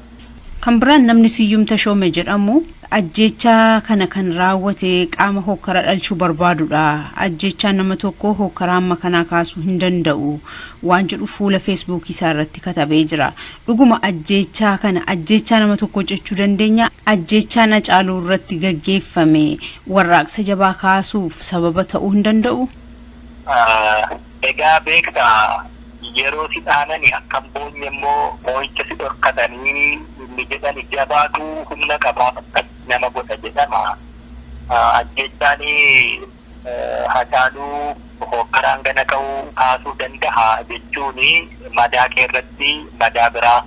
Kan biraan namni Siyyum Tashoomee jedhamu ajjeechaa kana kan raawwate qaama hokkara dhalchuu barbaadudha. Ajjeechaa nama tokko hokkara amma kana kaasuu hin danda'u waan jedhu fuula Facebook isaa irratti katabee jira. Dhuguma ajjeechaa kana ajjeechaa nama tokko jechuu dandeenya. Ajjeechaa Hacaaluu irratti gaggeeffame warraaqsa jabaa kaasuuf sababa ta'uu hin danda'u. Egaa beektaa yeroo si dhaanani akkam boonye immoo moo'icha si dhorkatanii inni jedhan jabaatu humna qabaa nama godha jedhama. Ajjechaanii Hacaaluu hoggaraan gana ka'uu kaasuu danda'a jechuun madaa keerratti madaa biraa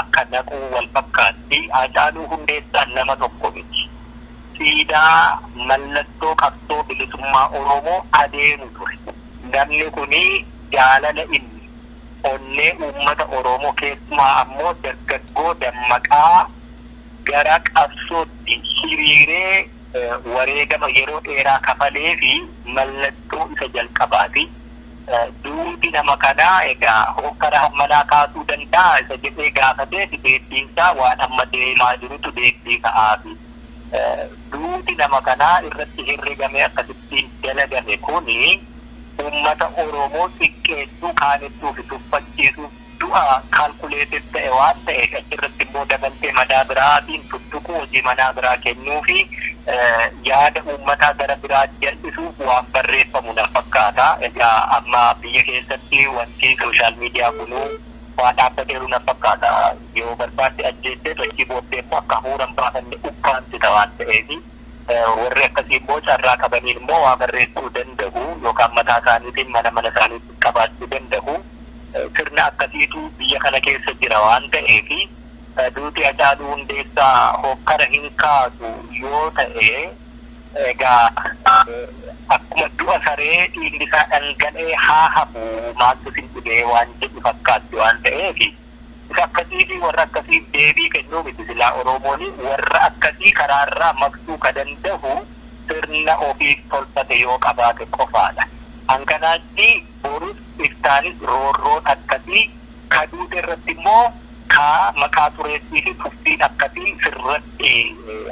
akka naquu wal fakkaatti. Hacaaluu Hundeessaan nama tokko miti. Siidaa mallattoo qabsoo bilisummaa Oromoo adeemu ture. Namni kuni jaalala inni onnee uummata Oromoo keessumaa ammoo dargaggoo dammaqaa gara qabsootti hiriiree wareegama yeroo dheeraa kafalee fi mallattoo isa jalqabaati. Duuti nama kanaa egaa hokkara hammanaa kaasuu danda'a isa jedhee gaafatee deebbiinsaa waan amma deemaa jirutu deebbii ka'aafi. Duuti nama kanaa irratti herregamee akkasitti dalagame kuni uummata Oromoo xiqqeessuu kaanettuu fi tuffachiisuu du'a kaalkuleetii ta'e waan ta'eef achirratti immoo dabaltee madaa biraatiin tuttuquu hojii manaa biraa kennuu fi yaada uummataa gara biraa jal'isuuf waan barreeffamu na fakkaata. Egaa amma biyya keessatti wanti sooshaal miidiyaa kunuu waan dhaabbateeru na fakkaata. Yoo barbaadde ajjeessee sochii booddee akka hafuuran baafanne ukkaamsita waan ta'eef warri akkasii immoo carraa qabaniin immoo waa barreessuu danda'u yookaan mataa isaaniitiin mana isaaniitti qabaachuu danda'u. Sirna akkasiitu biyya kana keessa jira waan ta'eef duuti Hacaaluu Hundeessaa hokkara hin kaasu yoo ta'e egaa akkuma du'a saree dhiigni isaa dhangala'ee haa hafu maaltu sin dhibee waan jedhu fakkaatti waan ta'eef isa akkasii fi warra akkasii deebii kennuu miti silaa Oromoon warra akkasii karaarraa maqsuu ka danda'u sirna ofiif tolfate yoo qabaate qofaadha. Hankanaatti borus iftaanis roorroon akkasii kaduute irratti immoo ka maqaa tureessii fi tuffiin akkasii sirratti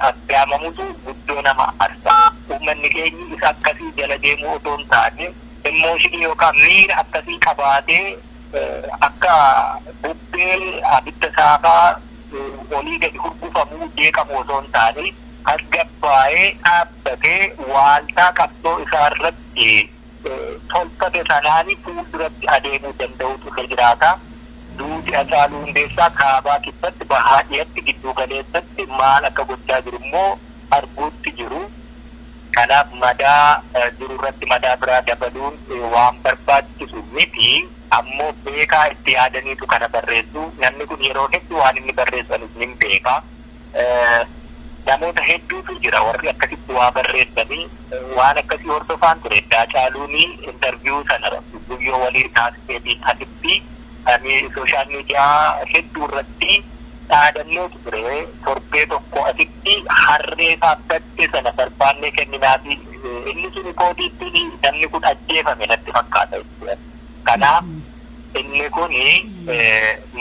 addaamamutu guddoo nama arsa. Uummanni keenyi isa akkasii jala deemuu otoo hin taane immooshinii yookaan miira akkasii qabaatee akka bubbee abidda saafaa olii gadi hurgufamuu jeeqamu otoo hin taane tasgabbaa'ee dhaabbatee waaltaa qabsoo isaa irratti tolfate sanaani fuulduratti adeemuu danda'utu irra jiraata. Duuti Hacaaluu Hundeessaa kaabaa kibbatti bahaa dhiyatti giddu galeessatti maal akka gochaa jiru immoo arguutti jiru. Kanaaf madaa jiru irratti madaa biraa dabaluun waan barbaachisu miti. Ammoo beekaa itti yaadaniitu kana barreessu. Namni kun yeroo hedduu waan inni barreessanis ni beeka. Namoota hedduutu jira warri akkasitti waa barreessanii waan akkasii hordofaan ture. Hacaaluun intarviyuu sana guyyoo waliin taasiseetiin asitti sooshaal miidiyaa hedduu irratti dhaadannootu ture. Torbee tokko asitti harree saabbatti sana barbaannee kenninaafi inni sun koodiitti namni kun ajjeefame natti fakkaata. Kanaaf inni kun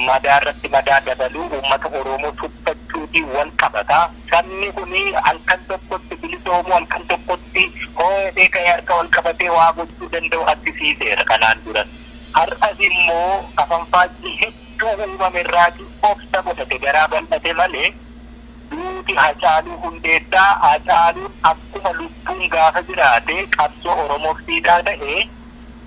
madaa irratti madaa dabaluu uummata Oromoo tuffachuutii wal qabata. Sabni kun halkan tokkotti bilisoomuu halkan tokkotti ho'ee ka'ee harka wal qabatee waa gochuu danda'u argisiiseera kanaan duras. Har'as immoo afanfaajii hedduu uumame irraati obsa godhate garaa bal'ate malee duuti Hacaaluu Hundeessaa Hacaaluun akkuma lubbuun gaafa jiraate qabsoo Oromoof siidaa ta'e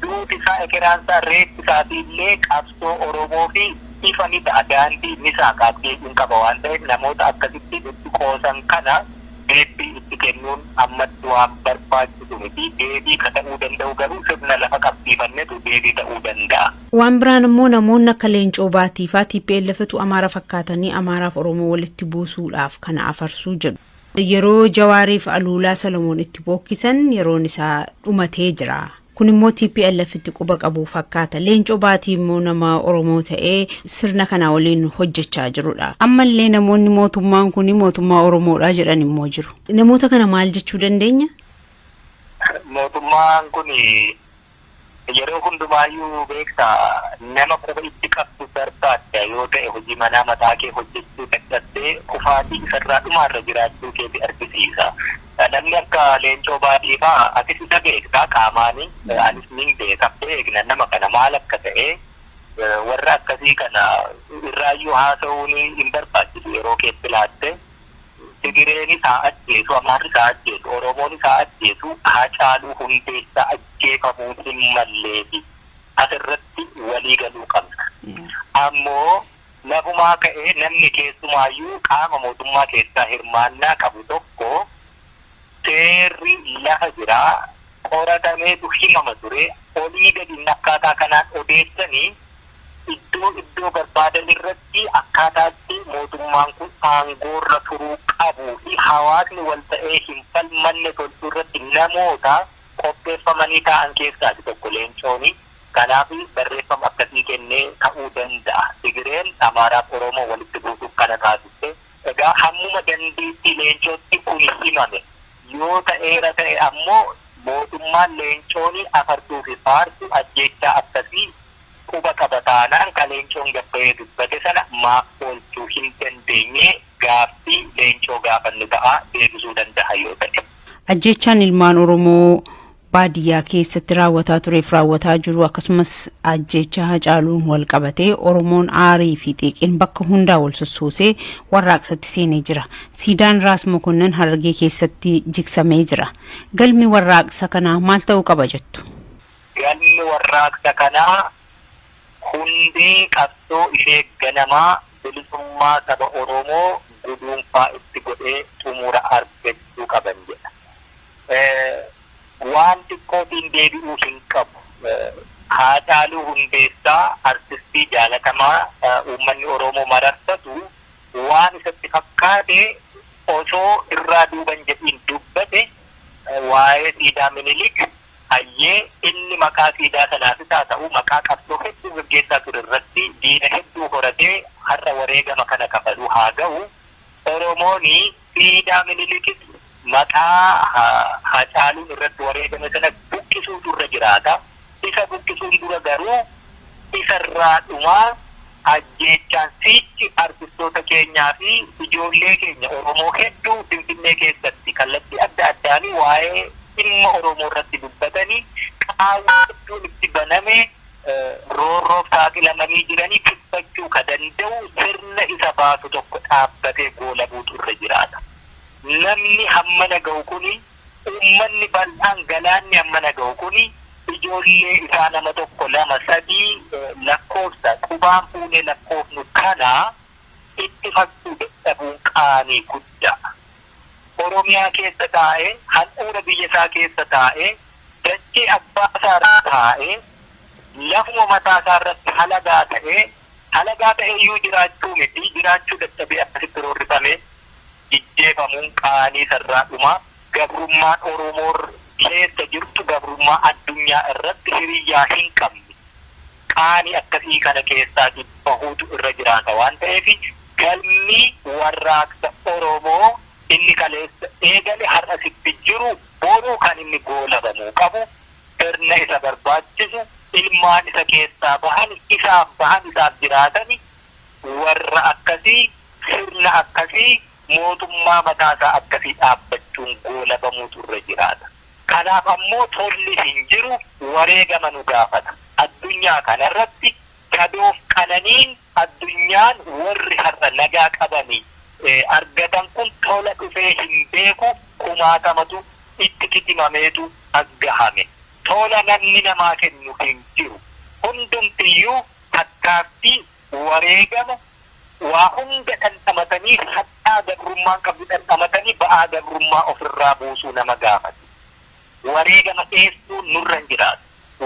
duuti isaa ekeraansaa reetti isaatiillee qabsoo Oromoo fi ifa ni ta'a daandii inni saaqaattee hin qaba waan ta'eef namoota akkasitti itti qoosan kana deebii itti kennuun ammatti waan barbaachisu miti. Deebii ka ta'uu danda'u garuu sirna lafa qabsiifannetu deebii ta'uu danda'a. Waan biraan immoo namoonni akka Leencoo Baatii fi TPLFtu Amaara fakkaatanii Amaaraaf Oromoo walitti buusuudhaaf kana afarsuu jedhu. Yeroo Jawaariif Aluulaa Salomoon itti bookkisan yeroon isaa dhumatee jira. Kun immoo TPLFtti quba qabu fakkaata. Leencoo Baatii immoo nama Oromoo ta'ee sirna kana waliin hojjechaa jirudha. Ammallee namoonni mootummaan kun mootummaa Oromoodha jedhan immoo jiru. Namoota kana maal jechuu dandeenya? Mootummaan kun yeroo hundumaayyuu beektaa nama quba itti qabdu barbaadda yoo ta'e hojii manaa mataa kee hojjechuu dadhabdee kufaatii isarraa dhumaarra jiraachuu keetti argisiisa. Namni akka Leencoo Baatii fa'aa atis isa beektaa qaamaanii anis ni beeka beekna nama kana maal akka ta'e warra akkasii kana irraayyuu haasa'uun hin barbaachisu yeroo keetti laatte. Tigireen isaa ajjeesu, Amaarri isaa ajjeesu, Oromoon isaa ajjeesu Hacaaluu Hundeessaa ajjeefamuu hin malleefi. asirratti walii galuu qabna. Ammoo lafumaa ka'ee namni keessumaayyuu qaama mootummaa keessaa hirmaannaa qabu tokko seerri lafa jiraa qoratameetu himama ture olii gadi akkaataa kanaan odeessanii iddoo barbaadan irratti akkaataatti mootummaan kun aangoorra turuu qabuu fi hawaasni wal ta'ee hin falmanne tolchuu irratti namoota qopheeffamanii ta'an keessaati tokko Leencooni. Kanaaf barreeffama akkasii kennee ta'uu danda'a. Tigireen Amaaraaf Oromoo walitti buusuuf kana taasiste. Egaa hammuma dandeettii Leencootti kun himame. Yoo ta'eera ta'e ammoo mootummaan Leencooni afartuu fi faarsu ajjeechaa akkasii quba qaba taanaan ka Leencoon gabba'ee dubbate sana maaf oolchuu hin dandeenye gaaffii Leencoo gaafannu ta'a deebisuu danda'a yoo ta'e. Ajjeechaan ilmaan Oromoo baadiyyaa keessatti raawwataa tureef raawwataa jiru akkasumas ajjeechaa Hacaaluun wal qabatee Oromoon aarii fi xiiqiin bakka hundaa wal sossoosee warraaqsatti seenee jira. Siidaan Raas Mokonnon Harargee keessatti jigsamee jira. Galmi warraaqsa kanaa maal ta'uu qaba jettu? Galmi warraaqsa kanaa hundee qabsoo ishee ganamaa bilisummaa saba Oromoo guduunfaa itti godhee xumura argachuu qaban jedha. Waan xiqqootiin deebi'uu hin qabu. Haacaaluu Hundeessaa artistii jaalatamaa uummanni Oromoo mararsatu waan isatti fakkaate osoo irraa duuban jedhiin dubbate waa'ee siidaa Minilik hayyee inni maqaa siidaa sanaafis haa ta'u maqaa qabsoo hedduu gaggeessaa ture irratti diina hedduu horatee har'a wareegama kana kafaluu haa ga'u. Oromooni siidaa Minilikis maqaa Hacaaluun irratti wareegame sana buqqisuutu irra jiraata. Isa buqqisuun dura garuu isarraa dhumaa ajjeechaan siichi artistoota keenyaa fi ijoollee keenya Oromoo hedduu Finfinnee keessatti kallattii adda addaanii waa'ee dhimma Oromoo irratti dubbatanii qaawwa hedduun itti baname roorroof saaxilamanii jiranii kibbachuu ka danda'u sirna isa baasu tokko dhaabbatee goolabuutu irra jiraata. Namni hammana ga'u kuni uummanni bal'aan galaanni hammana ga'u kuni ijoollee isaa nama tokko lama sadii lakkoofsa qubaan fuunee lakkoofnu kana itti fakkuu dadhabuun qaanii guddaa. Oromiyaa keessa taa'ee handhuura biyya isaa keessa taa'ee dachee abbaa isaa irra taa'ee lafuma mataa isaa irratti halagaa ta'ee iyyuu jiraachuu miti jiraachuu dadhabee akkasitti roorrifamee jijjeefamuun qaanii sarraa dhumaa gabrummaan Oromoo keessa jirtu gabrummaa addunyaa irratti hiriyyaa hin qabne qaanii akkasii kana keessaatii bahuutu irra jiraata waan ta'eef galmi warraaqsa Oromoo inni kaleessa eegale har'a sitti jiru boruu kan inni goolabamuu qabu sirna isa barbaachisu ilmaan isa keessaa bahan isaaf jiraatani warra akkasii sirna akkasii mootummaa mataasaa akkasii dhaabbachuun goolabamuutu irra jiraata. Kanaaf ammoo tolli hin jiru wareegama nu gaafata. Addunyaa kanarratti gadoof qananiin addunyaan warri har'a nagaa qabanii argatan kun tola dhufee hin beeku kumaatamatu itti kitimameetu aggahame. Tola namni namaa kennu hin jiru. Hundumtiyyuu tattaaffii wareegama waa hunda dhandhamatanii hadhaa gabrummaan qabdu dhandhamatanii ba'aa gabrummaa ofirraa buusuu nama gaafata. Wareegama dhiyeessuun nurra hin jiraatu.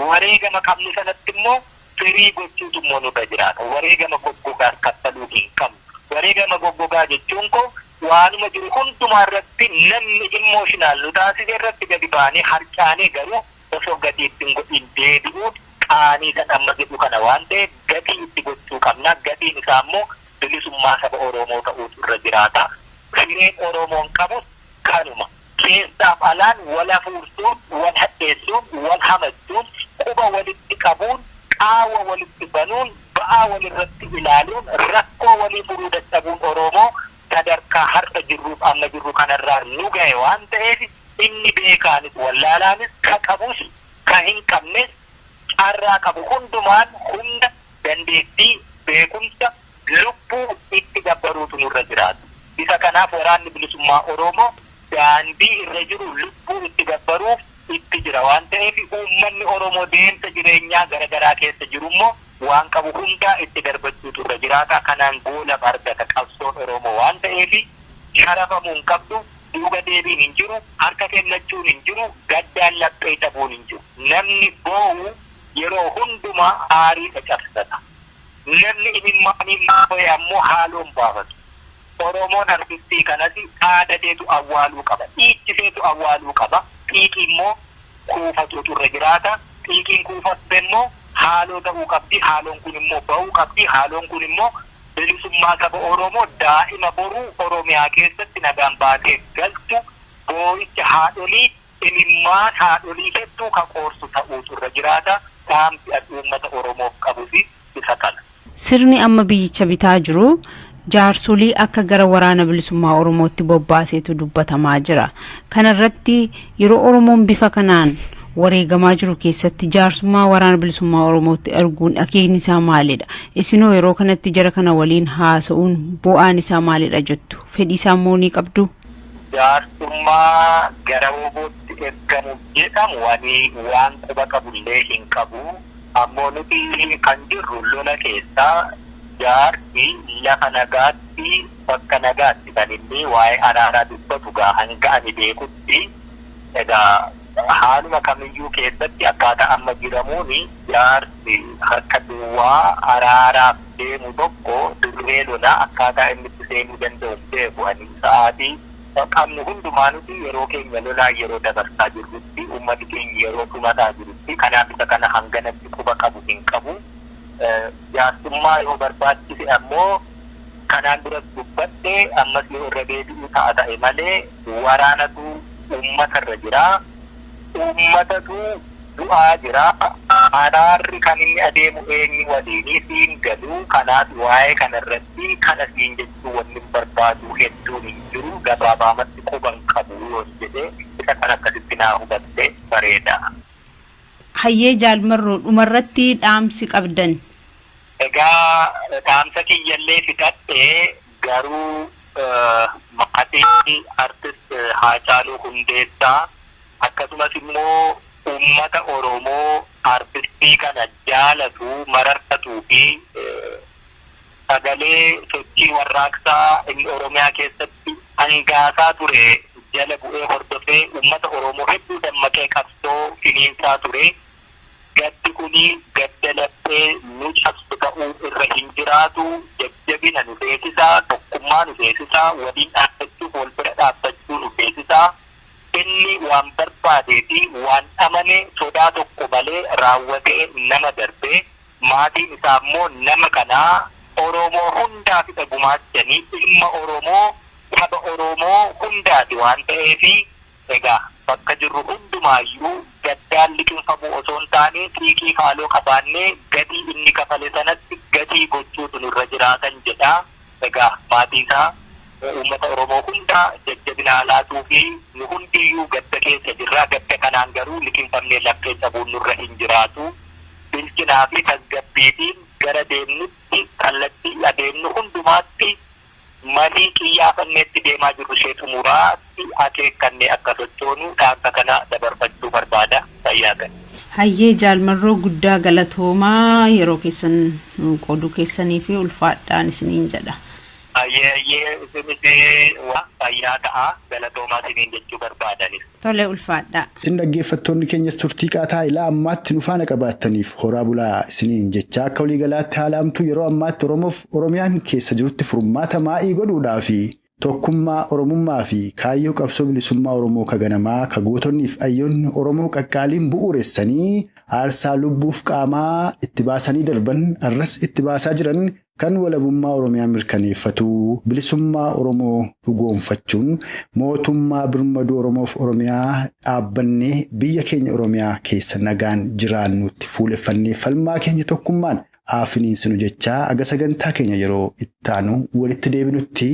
Wareegama qabnu sanatti immoo firii gochuutu immoo nurra jiraata. Wareegama goggogaa kaffaluu hin qabnu. Wareegama goggogaa jechuun koo waanuma jiru hundumaa irratti namni imooshinaal nu taasise irratti gadi baanee harcaanee garuu osoo gadi ittiin godhin deebi'uun qaanii kan amma jedhu kana waan ta'eef gatii itti gochuu qabna. Gatiin isaa immoo bilisummaa saba Oromoo ta'uutu irra jiraata. Fireen Oromoon qabus kanuma. Keessaaf alaan wal hafuursuun, wal hadheessuun, wal hamachuun, quba walitti qabuun, qaawa walitti banuun, ba'aa walirratti ilaaluun, rakkoo walii furuu dadhabuun Oromoo sadarkaa har'a jirruuf amma jirru kanarraa nu ga'e waan ta'eef inni beekaanis wallaalaanis ka qabus ka hin qabnes carraa qabu hundumaan hunda dandeettii beekumsa lubbuu itti gabbaruutu nurra jiraatu. Isa kanaaf waraanni bilisummaa Oromoo daandii irra jiru lubbuu itti gabbaruuf itti jira waan ta'eef uummanni Oromoo deemsa jireenyaa garaagaraa keessa jiru immoo waan qabu hundaa itti darbachuutu irra jiraata. Kanaan goola argata qabsoon Oromoo waan ta'eef sharafamuu hin qabdu. Duuba deebiin hin jiru, harka kennachuun hin jiru, gaddaan laphee dhabuun hin jiru. Namni boo'u yeroo hundumaa aarii cabsata. Namni imimmaaniin boo'e ammoo haaloon baafatu. Oromoon artistii kanatti dhaadateetu awwaaluu qaba. Dhiichiseetu awwaaluu qaba. Xiiqii immoo kuufatuutu irra jiraata. Xiiqiin kuufatte immoo haaloo ta'uu qabdi. Haaloon kun immoo ba'uu qabdi. Haaloon kun immoo bilisummaa saba Oromoo daa'ima boruu Oromiyaa keessatti nagaan baatee galtu boo'icha haadholii imimmaan haadholii hedduu kan qoorsu ta'uutu irra jiraata. Dhaamsi uummata Oromoof qabus isa kana. Sirni amma biyyicha bitaa jiru jaarsolii akka gara waraana bilisummaa Oromootti bobbaaseetu dubbatamaa jira. Kanarratti yeroo Oromoon bifa kanaan wareegamaa jiru keessatti jaarsummaa waraana bilisummaa Oromootti arguun akeekni isaa maalidha? Isinoo yeroo kanatti jara kana waliin haasa'uun bu'aan isaa maalidha jettu? Fedhii isaa immoo ni qabdu? Jaarsummaa gara Oromootti ergamu jedhamu waan quba qabullee hin qabu. Ammoo nuti kan jirru lola keessaa jaarsi lafa nagaatti bakka nagaatti kan inni waa'ee araaraa dubbatu hanga ani beekutti egaa haaluma kamiyyuu keessatti akkaataa amma jiramuun jaarsi harka duwwaa araaraaf deemu tokko dirree lolaa akkaataa inni itti seenuu danda'u beeku. Ani sa'aatii qabnu hundumaa nuti yeroo keenya lolaa yeroo dabarsaa jirrutti uummati keenya yeroo dhumataa jirutti kanaaf isa kana hanganatti quba qabu hin qabu. Jaarsummaa yoo barbaachise ammoo kanaan duras dubbatte ammas yoo irra deebi'u ta'a ta'e malee waraanatu uummatarra jira. Uummatatu du'aa jira. Araarri kan inni adeemu eenyu waliinii siin galu. Kanaaf waa'ee kanarratti kana siin jechuu wanni barbaadu hedduun hin jiru. Gabaabaamatti quban qabu yoo jedhe isa kan akkasitti naa hubatte bareeda. Hayyee Jaalmarroo dhumarratti dhaamsi qabdan. Egaa dhaamsa kiyyallee fixadhee garuu maatii artist Haacaaluu Hundeessaa akkasumas immoo uummata Oromoo artistii kana jaalatu mararfatuu fi sagalee sochii warraaqsaa inni Oromiyaa keessatti hangaasaa ture jala bu'ee hordofee uummata Oromoo hedduu dammaqee qabsoo finiinsaa ture. Gaddi kuni gadda laphee nu cabsu ta'uu irra hin jiraatu. Jajjabina nu beeksisaa, tokkummaa nu beeksisaa, waliin dhaabbachuuf wal bira dhaabbachuu nu beeksisaa. Inni waan barbaadee fi waan amane sodaa tokko malee raawwatee nama darbee maatiin isaa immoo nama kanaa Oromoo hundaaf isa gumaachanii ilma Oromoo saba Oromoo hundaati waan ta'eef egaa bakka jirru hundumaayyuu gaddaan liqinfamuu osoo hin taane xiiqii haaloo qabaannee gatii inni kafale sanatti gatii gochuutu nurra jiraatan jedha. Egaa maatii isaa uummata Oromoo hundaa jajjabina laatuu fi nu hundiyyuu gadda keessa jirra. Gadda kanaan garuu liqinfamnee laphee cabuun nurra hin jiraatu. Bilchinaa fi tasgabbiitiin gara deemnutti kallattii adeemnu hundumaatti malii qiyyaafanneetti deemaa jirru ishee xumuraatti akeekkannee akka sochoonu dhaabba kana dabarfachuu barbaada. Fayyaa gala. Hayyee Jaalmarroo guddaa galatoomaa yeroo keessan qooduu keessanii fi ulfaadhaan isiniin jedha. Hayyee isinis fayyaa ta'a galatoomaa isiniin jechuu barbaadanis. Tole ulfaadhaa. Isin dhaggeeffattoonni keenyas turtii qaataa ilaa ammaatti nu faana qabaattaniif horaa bulaa isiniin jecha akka waliigalaatti haala amtuu yeroo ammaatti Oromoof Oromiyaan keessa jirutti furmaata maa'ii godhuudhaa fi tokkummaa Oromummaa fi kaayyoo qabsoo bilisummaa Oromoo kaganamaa kagootonni fi ayyoonni Oromoo qaqqaaliin bu'uuressanii aarsaa lubbuuf qaamaa itti baasanii darban arras itti baasaa jiran kan walabummaa Oromiyaa mirkaneeffatu bilisummaa Oromoo dhugoonfachuun mootummaa birmaduu Oromoof Oromiyaa dhaabbannee biyya keenya Oromiyaa keessa nagaan jiraannutti fuuleffannee falmaa keenya tokkummaan afiniinsinu jechaa aga sagantaa keenya yeroo ittaanu walitti deebinutti